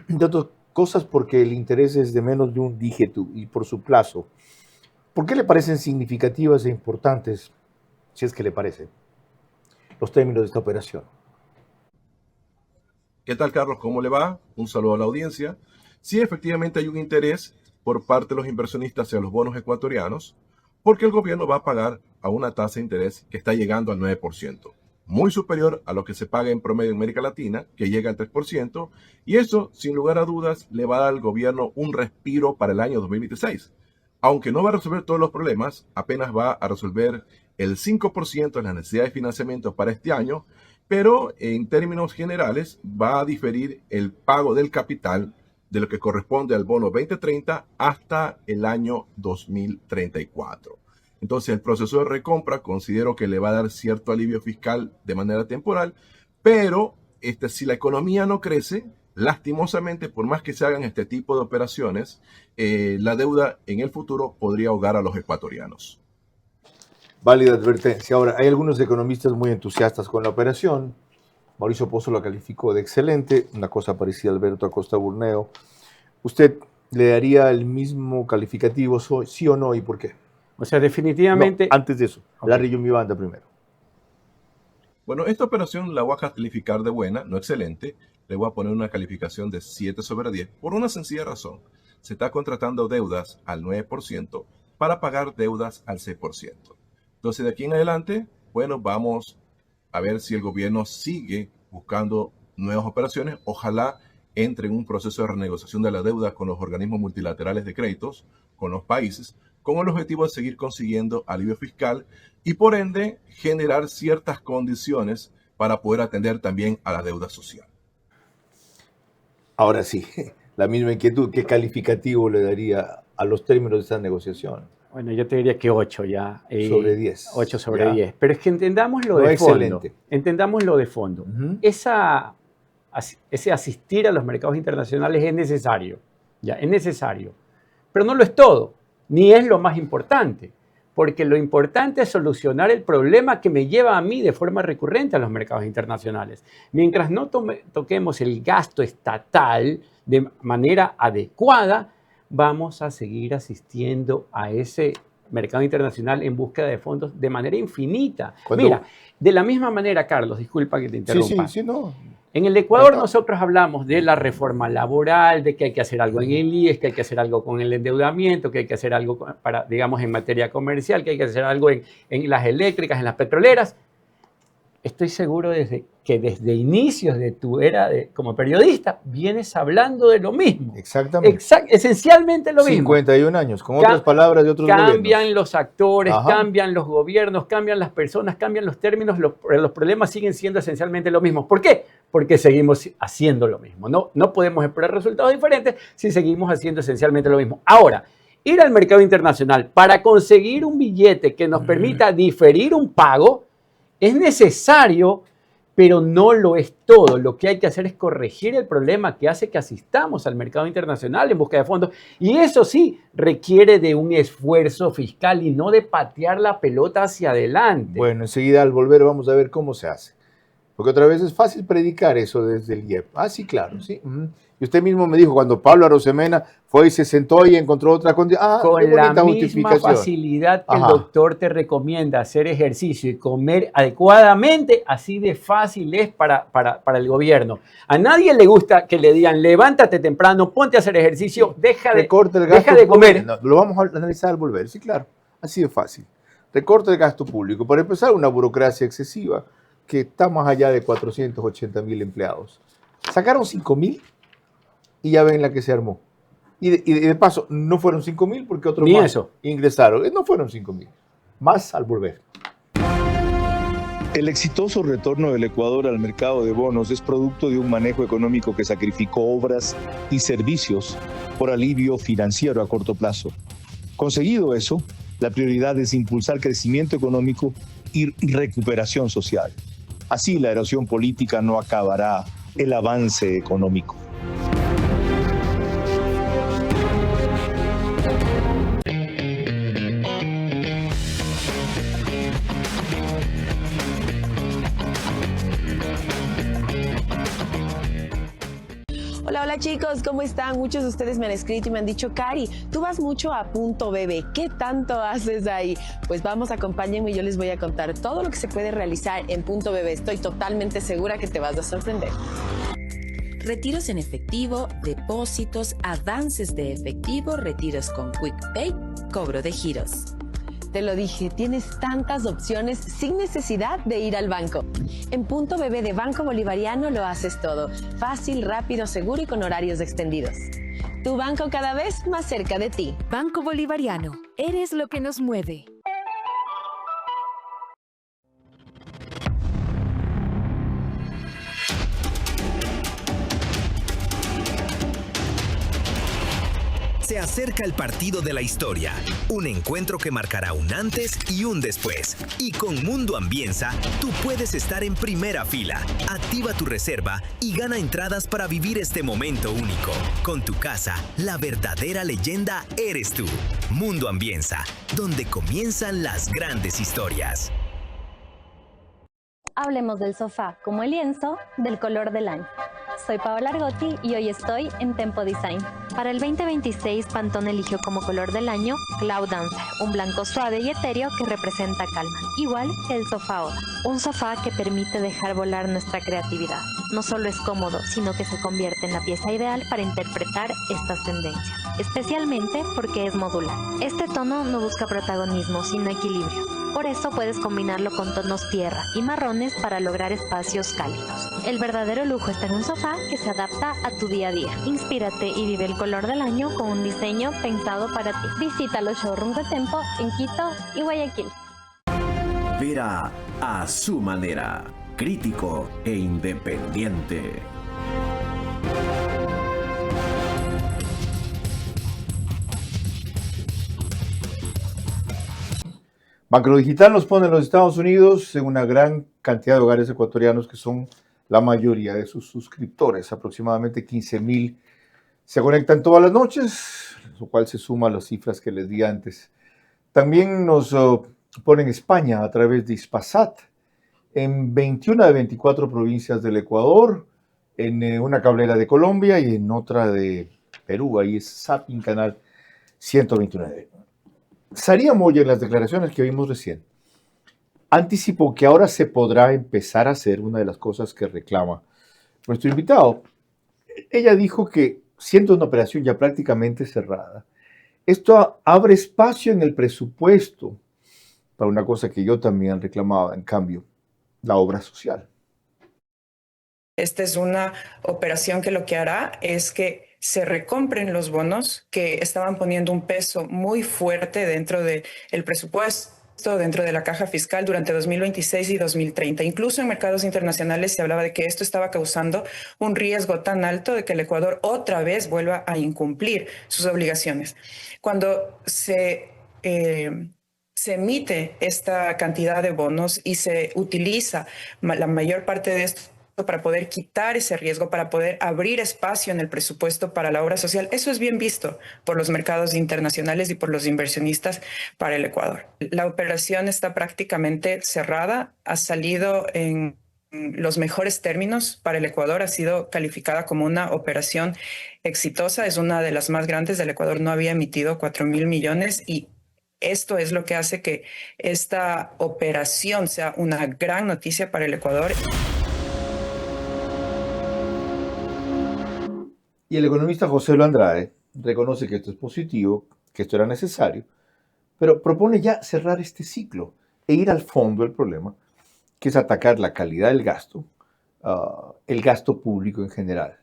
A: de otras cosas porque el interés es de menos de un dígito y por su plazo. ¿Por qué le parecen significativas e importantes, si es que le parece, los términos de esta operación?
U: ¿Qué tal, Carlos? ¿Cómo le va? Un saludo a la audiencia. Sí, efectivamente hay un interés por parte de los inversionistas hacia los bonos ecuatorianos porque el gobierno va a pagar a una tasa de interés que está llegando al 9%, muy superior a lo que se paga en promedio en América Latina, que llega al 3%, y eso, sin lugar a dudas, le va a dar al gobierno un respiro para el año 2026. Aunque no va a resolver todos los problemas, apenas va a resolver el 5% de las necesidades de financiamiento para este año, pero en términos generales va a diferir el pago del capital de lo que corresponde al bono 2030 hasta el año 2034. Entonces el proceso de recompra considero que le va a dar cierto alivio fiscal de manera temporal, pero si la economía no crece, lastimosamente, por más que se hagan este tipo de operaciones, la deuda en el futuro podría ahogar a los ecuatorianos.
A: Válida advertencia. Ahora, hay algunos economistas muy entusiastas con la operación. Mauricio Pozo la calificó de excelente, una cosa parecida a Alberto Acosta Burneo. ¿Usted le daría el mismo calificativo, sí o no, y por qué?
L: O sea, definitivamente...
A: No, antes de eso, Larry Yumibanda primero.
U: Bueno, esta operación la voy a calificar de buena, no excelente. Le voy a poner una calificación de 7 sobre 10 por una sencilla razón. Se está contratando deudas al 9% para pagar deudas al 6%. Entonces, de aquí en adelante, bueno, vamos a ver si el gobierno sigue buscando nuevas operaciones. Ojalá entre en un proceso de renegociación de la deuda con los organismos multilaterales de créditos, con los países, con el objetivo de seguir consiguiendo alivio fiscal y, por ende, generar ciertas condiciones para poder atender también a la deuda social.
A: Ahora sí, la misma inquietud. ¿Qué calificativo le daría a los términos de esta negociación?
L: Bueno, yo te diría que 8 ya.
A: Sobre 10.
L: 8 sobre 10. Pero es que entendamos lo de fondo.
A: Excelente.
L: Entendamos lo de fondo. Ese asistir a los mercados internacionales es necesario. Ya, es necesario. Pero no lo es todo, ni es lo más importante. Porque lo importante es solucionar el problema que me lleva a mí de forma recurrente a los mercados internacionales. Mientras no toquemos el gasto estatal de manera adecuada, vamos a seguir asistiendo a ese mercado internacional en búsqueda de fondos de manera infinita. Mira, de la misma manera, Carlos, disculpa que te interrumpa.
A: Sí, no.
L: En el Ecuador nosotros hablamos de la reforma laboral, de que hay que hacer algo en el IES, que hay que hacer algo con el endeudamiento, que hay que hacer algo para, digamos, en materia comercial, que hay que hacer algo en las eléctricas, en las petroleras. Estoy seguro que desde inicios de tu era como periodista vienes hablando de lo mismo.
A: Exactamente.
L: Esencialmente lo mismo.
A: 51 años, con otras palabras de otros gobiernos.
L: Cambian los actores, cambian los gobiernos, cambian las personas, cambian los términos, los problemas siguen siendo esencialmente lo mismo. ¿Por qué? Porque seguimos haciendo lo mismo. No podemos esperar resultados diferentes si seguimos haciendo esencialmente lo mismo. Ahora, ir al mercado internacional para conseguir un billete que nos permita diferir un pago es necesario, pero no lo es todo. Lo que hay que hacer es corregir el problema que hace que asistamos al mercado internacional en busca de fondos. Y eso sí requiere de un esfuerzo fiscal y no de patear la pelota hacia adelante.
A: Bueno, enseguida al volver vamos a ver cómo se hace. Porque otra vez es fácil predicar eso desde el IEP. Ah, sí, claro, sí. Y usted mismo me dijo, cuando Pablo Arosemena fue y se sentó y encontró otra condición.
L: Con la misma facilidad que el doctor te recomienda hacer ejercicio y comer adecuadamente, así de fácil es para el gobierno. A nadie le gusta que le digan, levántate temprano, ponte a hacer ejercicio, deja de comer.
A: No, lo vamos a analizar al volver, sí, claro, así de fácil. Recorte el gasto público. Para empezar, una burocracia excesiva que está más allá de 480,000 empleados. Sacaron 5,000 y ya ven la que se armó. Y de paso, no fueron 5,000 porque otros
L: Ni
A: más
L: eso.
A: ingresaron. No fueron 5,000. Más al volver.
P: El exitoso retorno del Ecuador al mercado de bonos es producto de un manejo económico que sacrificó obras y servicios por alivio financiero a corto plazo. Conseguido eso, la prioridad es impulsar crecimiento económico y recuperación social. Así la erosión política no acabará el avance económico.
E: Hola chicos, ¿cómo están? Muchos de ustedes me han escrito y me han dicho, Cari, tú vas mucho a Punto Bebé, ¿qué tanto haces ahí? Pues vamos, acompáñenme y yo les voy a contar todo lo que se puede realizar en Punto Bebé. Estoy totalmente segura que te vas a sorprender.
B: Retiros en efectivo, depósitos, avances de efectivo, retiros con QuickPay, cobro de giros.
E: Te lo dije, tienes tantas opciones sin necesidad de ir al banco. En Punto Bebé de Banco Bolivariano lo haces todo. Fácil, rápido, seguro y con horarios extendidos. Tu banco cada vez más cerca de ti.
F: Banco Bolivariano. Eres lo que nos mueve.
I: Se acerca el partido de la historia, un encuentro que marcará un antes y un después. Y con Mundo Ambienza, tú puedes estar en primera fila. Activa tu reserva y gana entradas para vivir este momento único. Con tu casa, la verdadera leyenda eres tú. Mundo Ambienza, donde comienzan las grandes historias.
V: Hablemos del sofá como el lienzo del color del año. Soy Paola Argotti y hoy estoy en Tempo Design. Para el 2026, Pantone eligió como color del año Cloud Dancer, un blanco suave y etéreo que representa calma, igual que el sofá Oda. Un sofá que permite dejar volar nuestra creatividad. No solo es cómodo, sino que se convierte en la pieza ideal para interpretar estas tendencias, especialmente porque es modular. Este tono no busca protagonismo, sino equilibrio. Por eso puedes combinarlo con tonos tierra y marrones para lograr espacios cálidos. El verdadero lujo está en un sofá que se adapta a tu día a día. Inspírate y vive el color del año con un diseño pensado para ti. Visita los showrooms de Tempo en Quito y Guayaquil.
C: Vera a su manera, crítico e independiente.
A: Macrodigital nos pone en los Estados Unidos en una gran cantidad de hogares ecuatorianos que son la mayoría de sus suscriptores, aproximadamente 15,000 se conectan todas las noches, lo cual se suma a las cifras que les di antes. También nos ponen España a través de Hispasat en 21 de 24 provincias del Ecuador, en una cablera de Colombia y en otra de Perú, ahí es Zapping Canal 129. Saría Moya, en las declaraciones que vimos recién, anticipó que ahora se podrá empezar a hacer una de las cosas que reclama nuestro invitado. Ella dijo que, siendo una operación ya prácticamente cerrada, esto abre espacio en el presupuesto para una cosa que yo también reclamaba, en cambio, la obra social.
N: Esta es una operación que lo que hará es que se recompren los bonos que estaban poniendo un peso muy fuerte dentro del presupuesto, dentro de la caja fiscal durante 2026 y 2030. Incluso en mercados internacionales se hablaba de que esto estaba causando un riesgo tan alto de que el Ecuador otra vez vuelva a incumplir sus obligaciones. Cuando se emite esta cantidad de bonos y se utiliza la mayor parte de esto para poder quitar ese riesgo, para poder abrir espacio en el presupuesto para la obra social, eso es bien visto por los mercados internacionales y por los inversionistas para el Ecuador. La operación está prácticamente cerrada, ha salido en los mejores términos para el Ecuador. Ha sido calificada como una operación exitosa. Es una de las más grandes. El Ecuador no había emitido 4.000 millones y esto es lo que hace que esta operación sea una gran noticia para el Ecuador.
A: Y el economista José Lo Andrade reconoce que esto es positivo, que esto era necesario, pero propone ya cerrar este ciclo e ir al fondo del problema, que es atacar la calidad del gasto, el gasto público en general.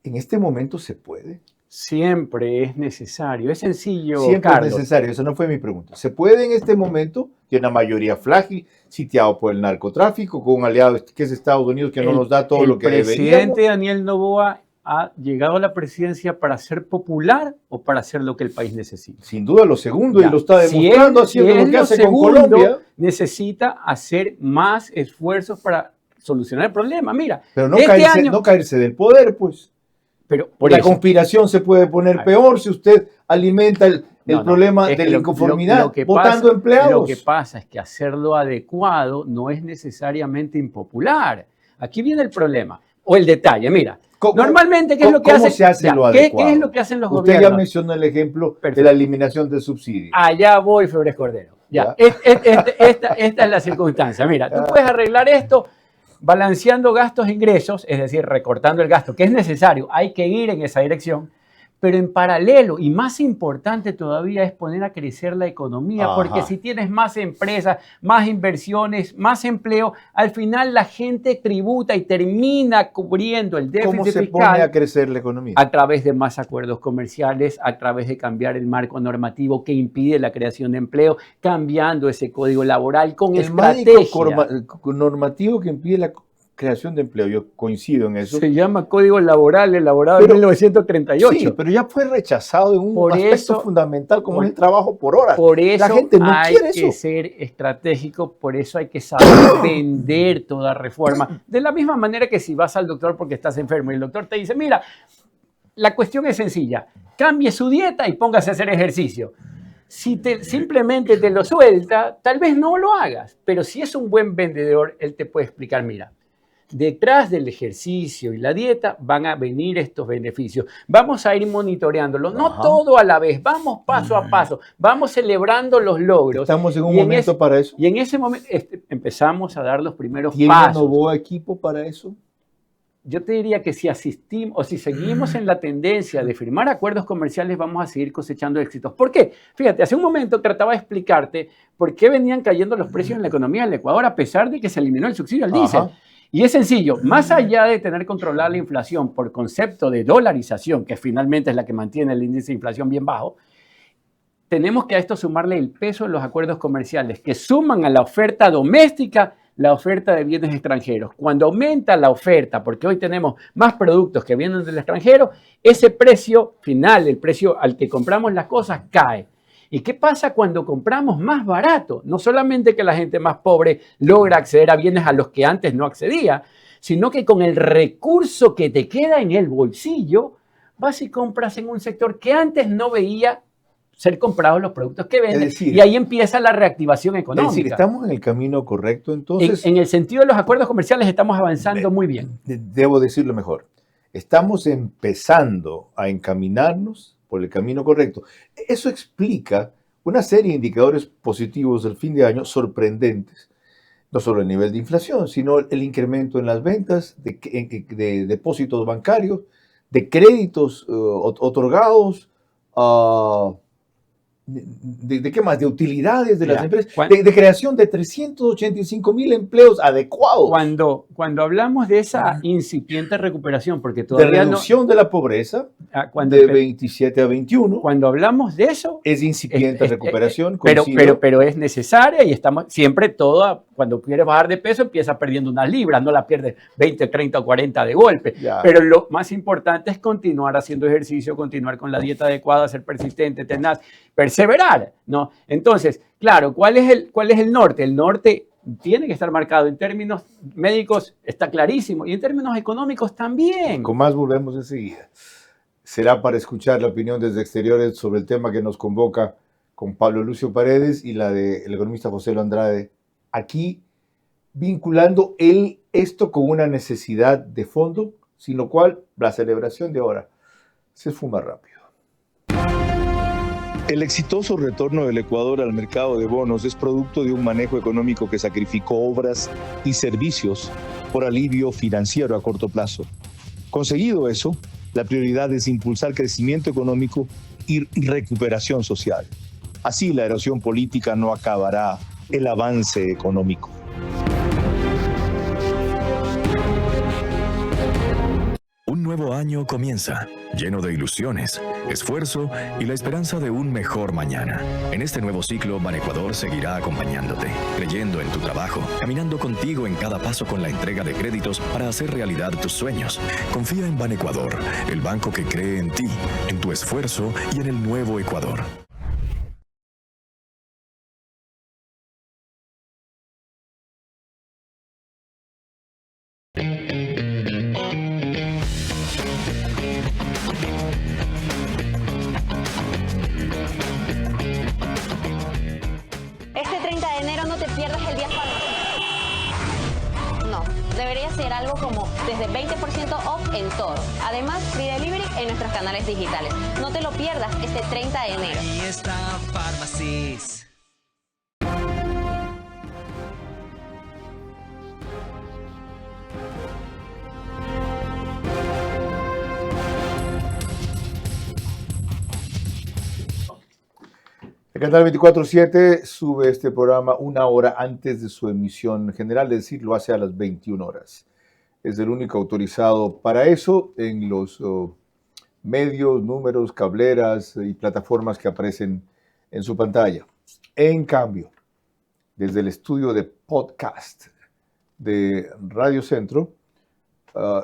A: ¿En este momento se puede?
L: Siempre es necesario, es sencillo,
A: Siempre
L: Carlos.
A: es necesario, esa no fue mi pregunta. ¿Se puede en este momento, que una mayoría frágil, sitiado por el narcotráfico, con un aliado que es Estados Unidos, que no nos da todo lo que deberíamos?
L: ¿El presidente Daniel Noboa ha llegado a la presidencia para ser popular o para hacer lo que el país necesita?
A: Sin duda lo segundo,
L: Ya.
A: y lo está demostrando haciendo lo que hace con
L: segundo,
A: Colombia.
L: Necesita hacer más esfuerzos para solucionar el problema. Mira,
A: Pero no,
L: este año,
A: no caerse del poder, pues.
L: pero por
A: La
L: eso,
A: conspiración se puede poner peor si usted alimenta el problema
L: es
A: de
L: que
A: la inconformidad,
L: lo que
A: votando
L: pasa,
A: empleados.
L: Lo que pasa es que hacerlo adecuado no es necesariamente impopular. Aquí viene el problema o el detalle. Mira, normalmente, ¿qué es lo que
A: ¿Cómo
L: hacen?
A: se hace lo adecuado?
L: ¿Qué es lo que hacen los
A: Usted
L: gobiernos?
A: ya mencionó el ejemplo de la eliminación del subsidio.
L: Allá voy, Febres Cordero. Ya. Esta es la circunstancia. Mira, tú puedes arreglar esto balanceando gastos e ingresos, es decir, recortando el gasto, que es necesario, hay que ir en esa dirección, pero en paralelo, y más importante todavía, es poner a crecer la economía, porque si tienes más empresas, más inversiones, más empleo, al final la gente tributa y termina cubriendo el déficit
A: ¿Cómo se
L: fiscal
A: pone a crecer la economía?
L: a través de más acuerdos comerciales, a través de cambiar el marco normativo que impide la creación de empleo, cambiando ese código laboral con
A: El
L: estrategia.
A: marco normativo que impide la creación de empleo, yo coincido en eso.
L: Se llama Código Laboral, elaborado en 1938.
A: Sí, pero ya fue rechazado en un aspecto fundamental como es el trabajo por hora.
L: Por eso
A: la gente no
L: hay
A: quiere
L: que
A: eso.
L: ser estratégico, por eso hay que saber vender toda reforma. De la misma manera que si vas al doctor porque estás enfermo y el doctor te dice, mira, la cuestión es sencilla, cambie su dieta y póngase a hacer ejercicio. Si simplemente te lo suelta, tal vez no lo hagas, pero si es un buen vendedor, él te puede explicar, mira, detrás del ejercicio y la dieta van a venir estos beneficios. Vamos a ir monitoreándolo, no todo a la vez, vamos paso a paso, vamos celebrando los logros.
A: Estamos en un momento para eso.
L: Y en ese momento empezamos a dar los primeros
A: ¿Tiene
L: pasos.
A: Noboa equipo para eso?
L: Yo te diría que si asistimos o si seguimos en la tendencia de firmar acuerdos comerciales, vamos a seguir cosechando éxitos. ¿Por qué? Fíjate, hace un momento trataba de explicarte por qué venían cayendo los precios en la economía del Ecuador a pesar de que se eliminó el subsidio al diésel. Y es sencillo, más allá de tener controlada la inflación por concepto de dolarización, que finalmente es la que mantiene el índice de inflación bien bajo, tenemos que a esto sumarle el peso de los acuerdos comerciales que suman a la oferta doméstica la oferta de bienes extranjeros. Cuando aumenta la oferta, porque hoy tenemos más productos que vienen del extranjero, ese precio final, el precio al que compramos las cosas, cae. ¿Y qué pasa cuando compramos más barato? No solamente que la gente más pobre logra acceder a bienes a los que antes no accedía, sino que con el recurso que te queda en el bolsillo, vas y compras en un sector que antes no veía ser comprados los productos que venden. Y ahí empieza la reactivación económica.
A: Es decir, ¿estamos en el camino correcto entonces?
L: En el sentido de los acuerdos comerciales estamos avanzando muy bien.
A: Debo decirlo mejor. Estamos empezando a encaminarnos por el camino correcto. Eso explica una serie de indicadores positivos del fin de año sorprendentes. No solo el nivel de inflación, sino el incremento en las ventas de depósitos bancarios, de créditos otorgados, ¿de qué más? De utilidades de las empresas, de creación de 385,000 empleos adecuados.
L: Cuando hablamos de esa incipiente recuperación, porque todavía
A: de reducción de la pobreza, de 27 a 21.
L: Cuando hablamos de eso...
A: Es incipiente recuperación.
L: Pero es necesaria y estamos siempre cuando quieres bajar de peso empiezas perdiendo unas libras, no la pierdes 20, 30 o 40 de golpe. Pero lo más importante es continuar haciendo ejercicio, continuar con la dieta adecuada, ser persistente, tenaz, perseverar, ¿no? Entonces, claro, ¿cuál es el norte? El norte tiene que estar marcado en términos médicos, está clarísimo, y en términos económicos también.
A: Con más volvemos enseguida. Será para escuchar la opinión desde exteriores sobre el tema que nos convoca con Pablo Lucio Paredes y la del economista José Lo Andrade, aquí vinculando esto con una necesidad de fondo, sin lo cual la celebración de ahora se esfuma rápido.
P: El exitoso retorno del Ecuador al mercado de bonos es producto de un manejo económico que sacrificó obras y servicios por alivio financiero a corto plazo. Conseguido eso, la prioridad es impulsar crecimiento económico y recuperación social. Así la erosión política no acabará el avance económico.
R: Un nuevo año comienza, lleno de ilusiones, esfuerzo y la esperanza de un mejor mañana. En este nuevo ciclo, Banecuador seguirá acompañándote, creyendo en tu trabajo, caminando contigo en cada paso con la entrega de créditos para hacer realidad tus sueños. Confía en Banecuador, el banco que cree en ti, en tu esfuerzo y en el nuevo Ecuador.
G: Este 30 de enero no te pierdas el día farmacéutico. No, debería ser algo como desde 20% off en todo. Además, free delivery en nuestros canales digitales. No te lo pierdas este 30 de enero.
H: Ahí está Pharmacies.
A: El canal 24/7 sube este programa una hora antes de su emisión general, es decir, lo hace a las 21 horas. Es el único autorizado para eso en los medios, números, cableras y plataformas que aparecen en su pantalla. En cambio, desde el estudio de podcast de Radio Centro,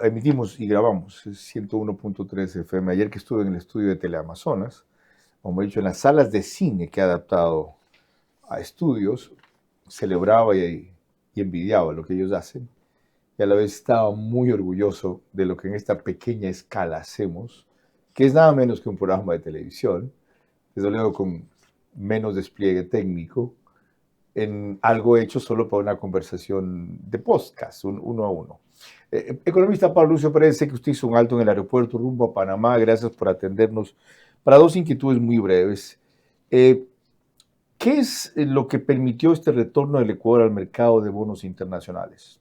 A: emitimos y grabamos 101.3 FM. Ayer que estuve en el estudio de Teleamazonas, como he dicho, en las salas de cine que ha adaptado a estudios, celebraba y envidiaba lo que ellos hacen, y a la vez estaba muy orgulloso de lo que en esta pequeña escala hacemos, que es nada menos que un programa de televisión, desde luego con menos despliegue técnico, en algo hecho solo para una conversación de podcast, uno a uno. Economista Pablo Lucio Pérez, sé que usted hizo un alto en el aeropuerto rumbo a Panamá, gracias por atendernos. Para dos inquietudes muy breves, ¿qué es lo que permitió este retorno del Ecuador al mercado de bonos internacionales?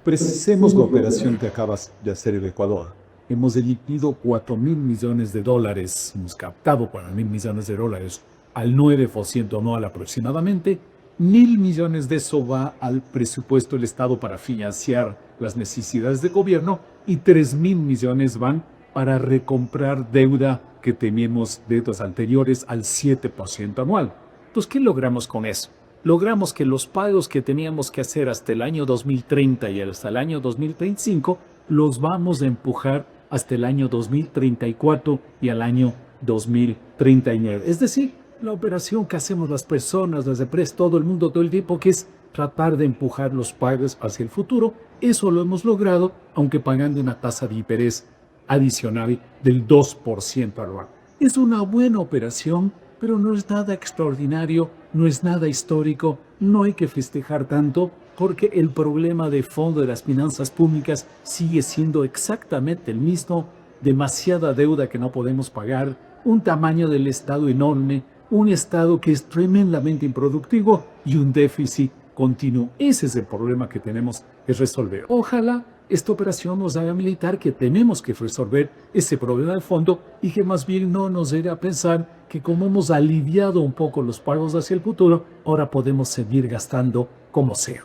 J: Precisemos la operación que acabas de hacer el Ecuador. Hemos emitido 4.000 millones de dólares, hemos captado 4.000 millones de dólares al 9% anual aproximadamente. 1.000 millones de eso va al presupuesto del Estado para financiar las necesidades de gobierno y 3.000 millones van para recomprar deuda que teníamos deudas anteriores al 7% anual. Entonces, ¿qué logramos con eso? Logramos que los pagos que teníamos que hacer hasta el año 2030 y hasta el año 2035 los vamos a empujar hasta el año 2034 y al año 2039. Es decir, la operación que hacemos las personas, las empresas, todo el mundo, todo el tiempo, que es tratar de empujar los pagos hacia el futuro. Eso lo hemos logrado, aunque pagando una tasa de interés adicional del 2% anual. Es una buena operación, pero no es nada extraordinario, no es nada histórico, no hay que festejar tanto, porque el problema de fondo de las finanzas públicas sigue siendo exactamente el mismo: demasiada deuda que no podemos pagar, un tamaño del Estado enorme, un Estado que es tremendamente improductivo y un déficit continuo. Ese es el problema que tenemos que resolver. Ojalá esta operación nos haga militar que tenemos que resolver ese problema de fondo y que más bien no nos lleve a pensar que como hemos aliviado un poco los pagos hacia el futuro, ahora podemos seguir gastando como sea.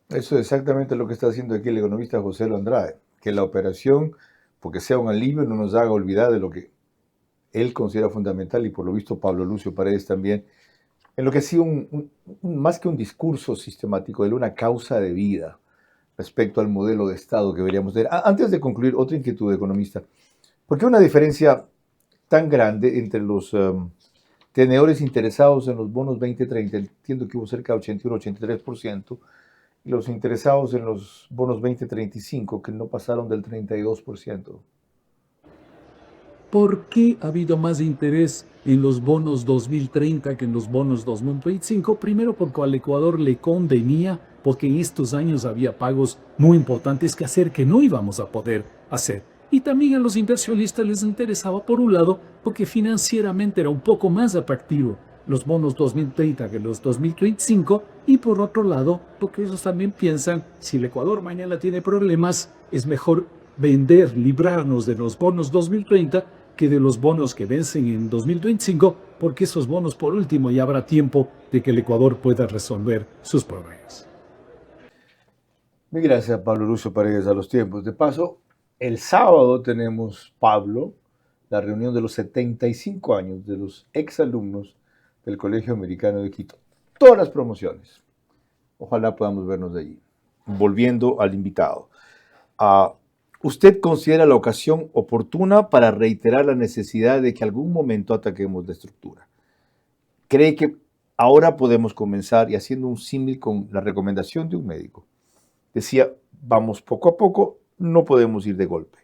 A: Eso es exactamente lo que está haciendo aquí el economista José Andrade, que la operación, porque sea un alivio, no nos haga olvidar de lo que él considera fundamental, y por lo visto Pablo Lucio Paredes también, en lo que ha sido más que un discurso sistemático, de una causa de vida respecto al modelo de Estado que deberíamos tener. Antes de concluir, otra inquietud, economista. ¿Por qué una diferencia tan grande entre los tenedores interesados en los bonos 2030? Entiendo que hubo cerca de 81-83%, y los interesados en los bonos 2035, que no pasaron del 32%.
J: ¿Por qué ha habido más interés en los bonos 2030 que en los bonos 2025? Primero, porque al Ecuador le convenía porque en estos años había pagos muy importantes que hacer que no íbamos a poder hacer. Y también a los inversionistas les interesaba, por un lado, porque financieramente era un poco más atractivo los bonos 2030 que los 2035, y por otro lado, porque ellos también piensan, si el Ecuador mañana tiene problemas, es mejor vender, librarnos de los bonos 2030 que de los bonos que vencen en 2025, porque esos bonos, por último, ya habrá tiempo de que el Ecuador pueda resolver sus problemas.
A: Mil gracias, Pablo Lucio Paredes, a los tiempos. De paso, el sábado tenemos, Pablo, la reunión de los 75 años de los exalumnos del Colegio Americano de Quito. Todas las promociones. Ojalá podamos vernos de allí. Volviendo al invitado. ¿Usted considera la ocasión oportuna para reiterar la necesidad de que algún momento ataquemos la estructura? ¿Cree que ahora podemos comenzar, y haciendo un símil con la recomendación de un médico? Decía, vamos poco a poco, no podemos ir de golpe.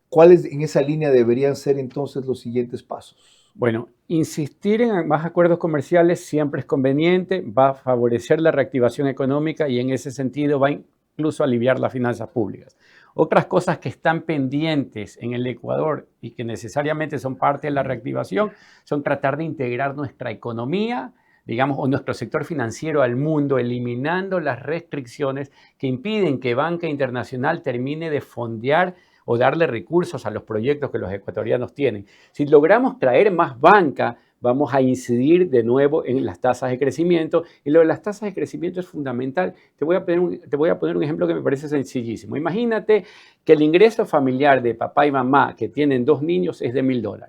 A: ¿Cuáles en esa línea deberían ser entonces los siguientes pasos?
L: Bueno, insistir en más acuerdos comerciales siempre es conveniente, va a favorecer la reactivación económica y en ese sentido va incluso a aliviar las finanzas públicas. Otras cosas que están pendientes en el Ecuador y que necesariamente son parte de la reactivación son tratar de integrar nuestra economía, digamos, o nuestro sector financiero al mundo, eliminando las restricciones que impiden que banca internacional termine de fondear o darle recursos a los proyectos que los ecuatorianos tienen. Si logramos traer más banca, vamos a incidir de nuevo en las tasas de crecimiento, y lo de las tasas de crecimiento es fundamental. Te voy a poner un ejemplo que me parece sencillísimo. Imagínate que el ingreso familiar de papá y mamá que tienen 2 niños es de $1.000.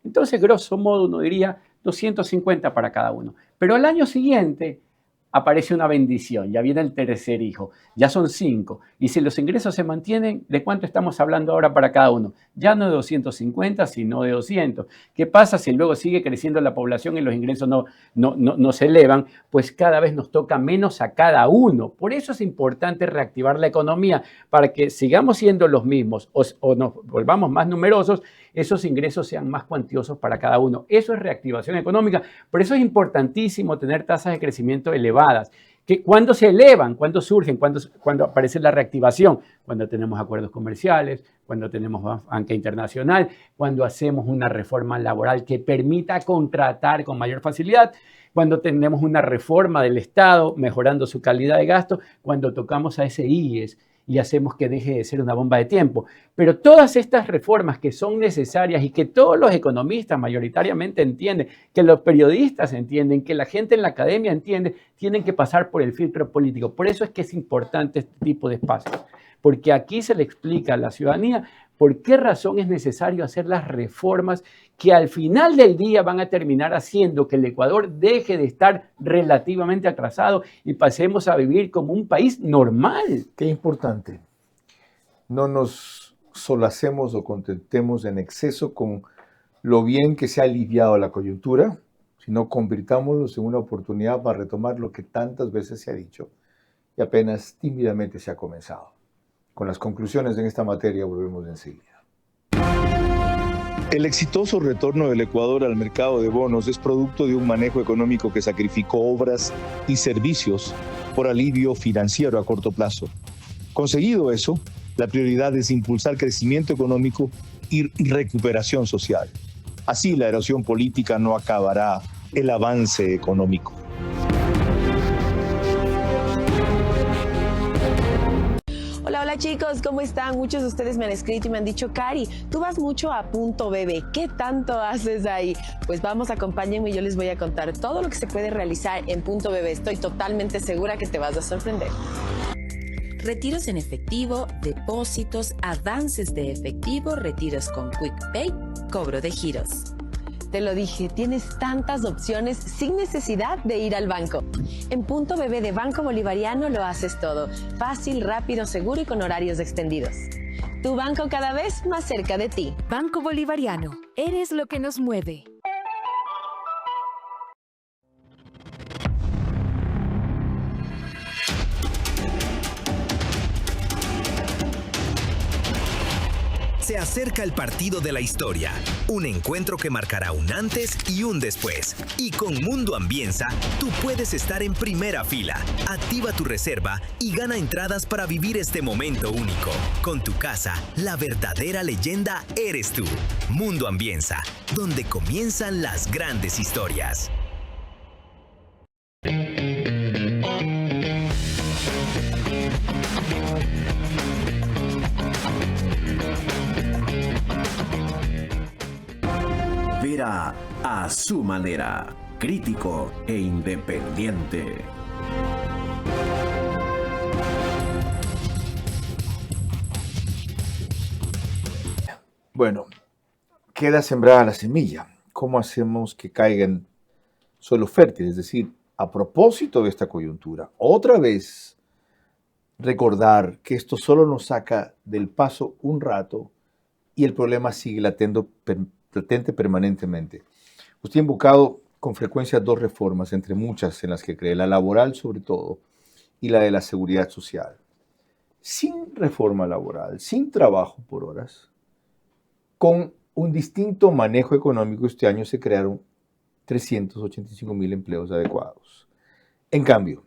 L: Entonces, grosso modo, uno diría 250 para cada uno. Pero al año siguiente aparece una bendición, ya viene el tercer hijo, ya son 5. Y si los ingresos se mantienen, ¿de cuánto estamos hablando ahora para cada uno? Ya no de 250, sino de 200. ¿Qué pasa si luego sigue creciendo la población y los ingresos no se elevan? Pues cada vez nos toca menos a cada uno. Por eso es importante reactivar la economía, para que sigamos siendo los mismos o nos volvamos más numerosos, esos ingresos sean más cuantiosos para cada uno. Eso es reactivación económica. Por eso es importantísimo tener tasas de crecimiento elevadas. ¿Cuándo se elevan? ¿Cuándo surgen? ¿Cuándo aparece la reactivación? Cuando tenemos acuerdos comerciales, cuando tenemos banca internacional, cuando hacemos una reforma laboral que permita contratar con mayor facilidad, cuando tenemos una reforma del Estado mejorando su calidad de gasto, cuando tocamos a ese IES y hacemos que deje de ser una bomba de tiempo. Pero todas estas reformas que son necesarias y que todos los economistas mayoritariamente entienden, que los periodistas entienden, que la gente en la academia entiende, tienen que pasar por el filtro político. Por eso es que es importante este tipo de espacios, porque aquí se le explica a la ciudadanía por qué razón es necesario hacer las reformas que al final del día van a terminar haciendo que el Ecuador deje de estar relativamente atrasado y pasemos a vivir como un país normal.
A: Qué importante. No nos solacemos o contentemos en exceso con lo bien que se ha aliviado la coyuntura, sino convirtámoslo en una oportunidad para retomar lo que tantas veces se ha dicho y apenas tímidamente se ha comenzado. Con las conclusiones en esta materia volvemos enseguida.
P: El exitoso retorno del Ecuador al mercado de bonos es producto de un manejo económico que sacrificó obras y servicios por alivio financiero a corto plazo. Conseguido eso, la prioridad es impulsar crecimiento económico y recuperación social. Así la erosión política no acabará el avance económico.
E: Hola chicos, ¿cómo están? Muchos de ustedes me han escrito y me han dicho, Cari, tú vas mucho a Punto BB, ¿qué tanto haces ahí? Pues vamos, acompáñenme y yo les voy a contar todo lo que se puede realizar en Punto BB. Estoy totalmente segura que te vas a sorprender.
B: Retiros en efectivo, depósitos, avances de efectivo, retiros con QuickPay, cobro de giros.
E: Te lo dije, tienes tantas opciones sin necesidad de ir al banco. En Punto BB de Banco Bolivariano lo haces todo. Fácil, rápido, seguro y con horarios extendidos. Tu banco cada vez más cerca de ti.
F: Banco Bolivariano. Eres lo que nos mueve.
I: Se acerca el partido de la historia, un encuentro que marcará un antes y un después. Y con Mundo Ambienza, tú puedes estar en primera fila. Activa tu reserva y gana entradas para vivir este momento único. Con tu casa, la verdadera leyenda eres tú. Mundo Ambienza, donde comienzan las grandes historias.
C: Vera a su manera, crítico e independiente.
A: Bueno, queda sembrada la semilla. ¿Cómo hacemos que caiga en suelo fértil? Es decir, a propósito de esta coyuntura, otra vez recordar que esto solo nos saca del paso un rato y el problema sigue latente permanentemente. Usted ha invocado con frecuencia dos reformas, entre muchas en las que cree, la laboral sobre todo y la de la seguridad social. Sin reforma laboral, sin trabajo por horas, con un distinto manejo económico, este año se crearon 385,000 empleos adecuados. En cambio,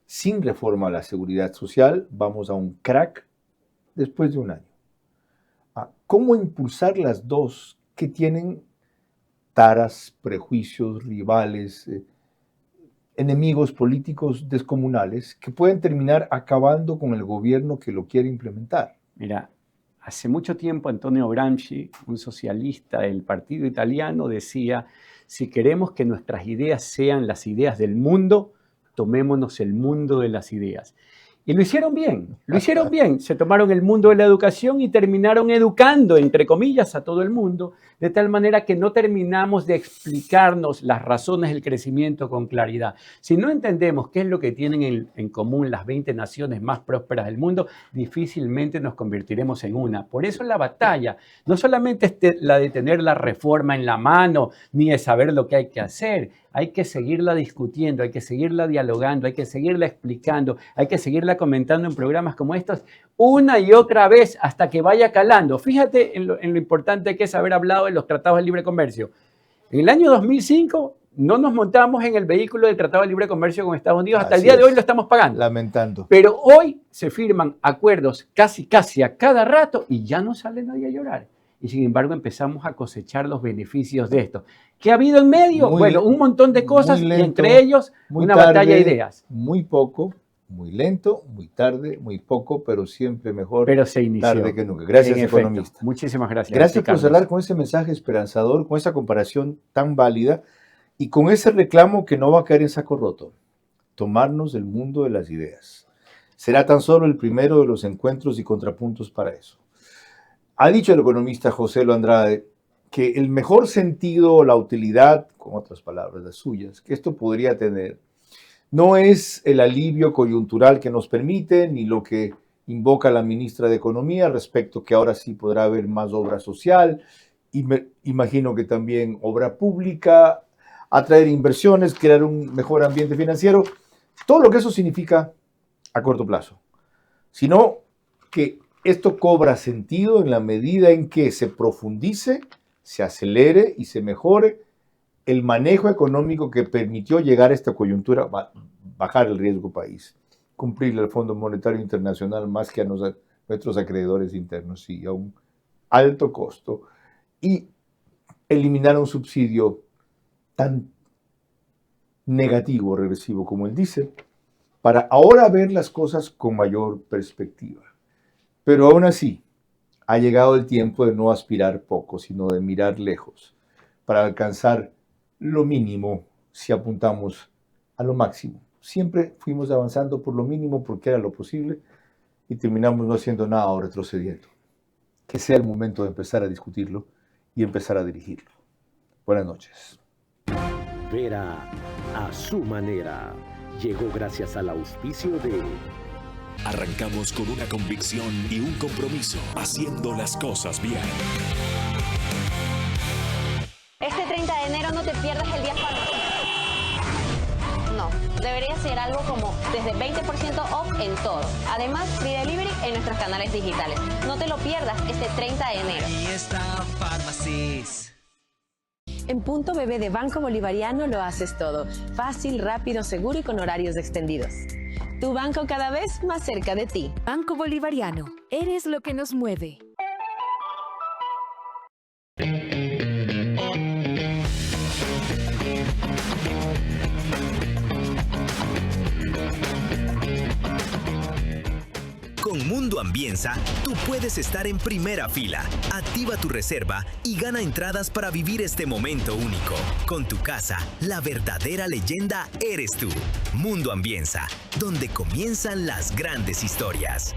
A: sin reforma a la seguridad social, vamos a un crack después de un año. ¿Cómo impulsar las dos que tienen taras, prejuicios, rivales, enemigos políticos descomunales que pueden terminar acabando con el gobierno que lo quiere implementar?
L: Mira, hace mucho tiempo Antonio Gramsci, un socialista del partido italiano, decía: si queremos que nuestras ideas sean las ideas del mundo, tomémonos el mundo de las ideas. Y lo hicieron bien, se tomaron el mundo de la educación y terminaron educando, entre comillas, a todo el mundo, de tal manera que no terminamos de explicarnos las razones del crecimiento con claridad. Si no entendemos qué es lo que tienen en común las 20 naciones más prósperas del mundo, difícilmente nos convertiremos en una. Por eso la batalla no solamente es la de tener la reforma en la mano, ni de saber lo que hay que hacer. Hay que seguirla discutiendo, hay que seguirla dialogando, hay que seguirla explicando, hay que seguirla comentando en programas como estos una y otra vez hasta que vaya calando. Fíjate en lo importante que es haber hablado de los tratados de libre comercio. En el año 2005 no nos montamos en el vehículo del Tratado de Libre Comercio con Estados Unidos. Hasta el día de hoy lo estamos pagando.
A: Lamentando.
L: Pero hoy se firman acuerdos casi a cada rato y ya no sale nadie a llorar. Y sin embargo empezamos a cosechar los beneficios de esto. ¿Qué ha habido en medio? Bueno, un montón de cosas lento, y entre ellos una batalla de ideas.
A: Muy poco, muy lento, muy tarde, muy poco, pero siempre mejor
L: pero se inició,
A: tarde que nunca. Gracias, economista.
L: Muchísimas gracias.
A: Gracias por cerrar con ese mensaje esperanzador, con esa comparación tan válida y con ese reclamo que no va a caer en saco roto. Tomarnos el mundo de las ideas. Será tan solo el primero de los encuentros y contrapuntos para eso. Ha dicho el economista José Lo Andrade que el mejor sentido o la utilidad, con otras palabras las suyas, que esto podría tener, no es el alivio coyuntural que nos permite, ni lo que invoca la ministra de Economía respecto que ahora sí podrá haber más obra social, y me imagino que también obra pública, atraer inversiones, crear un mejor ambiente financiero, todo lo que eso significa a corto plazo, sino que esto cobra sentido en la medida en que se profundice, se acelere y se mejore el manejo económico que permitió llegar a esta coyuntura, bajar el riesgo país, cumplirle al Fondo Monetario Internacional más que a nuestros acreedores internos, sí, a un alto costo, y eliminar un subsidio tan negativo, regresivo como él dice, para ahora ver las cosas con mayor perspectiva. Pero aún así, ha llegado el tiempo de no aspirar poco, sino de mirar lejos, para alcanzar lo mínimo si apuntamos a lo máximo. Siempre fuimos avanzando por lo mínimo porque era lo posible y terminamos no haciendo nada o retrocediendo. Que sea el momento de empezar a discutirlo y empezar a dirigirlo. Buenas noches.
C: Vera a su manera. Llegó gracias al auspicio de...
Q: Arrancamos con una convicción y un compromiso, haciendo las cosas bien.
G: Este 30 de enero no te pierdas el día para... No, debería ser algo como desde 20% off en todo. Además, free delivery en nuestros canales digitales. No te lo pierdas este 30 de enero.
H: Ahí está Farmacis.
E: En Punto BB de Banco Bolivariano lo haces todo. Fácil, rápido, seguro y con horarios extendidos. Tu banco cada vez más cerca de ti.
F: Banco Bolivariano. Eres lo que nos mueve.
I: Con Mundo Ambienza, tú puedes estar en primera fila. Activa tu reserva y gana entradas para vivir este momento único. Con tu casa, la verdadera leyenda eres tú. Mundo Ambienza, donde comienzan las grandes historias.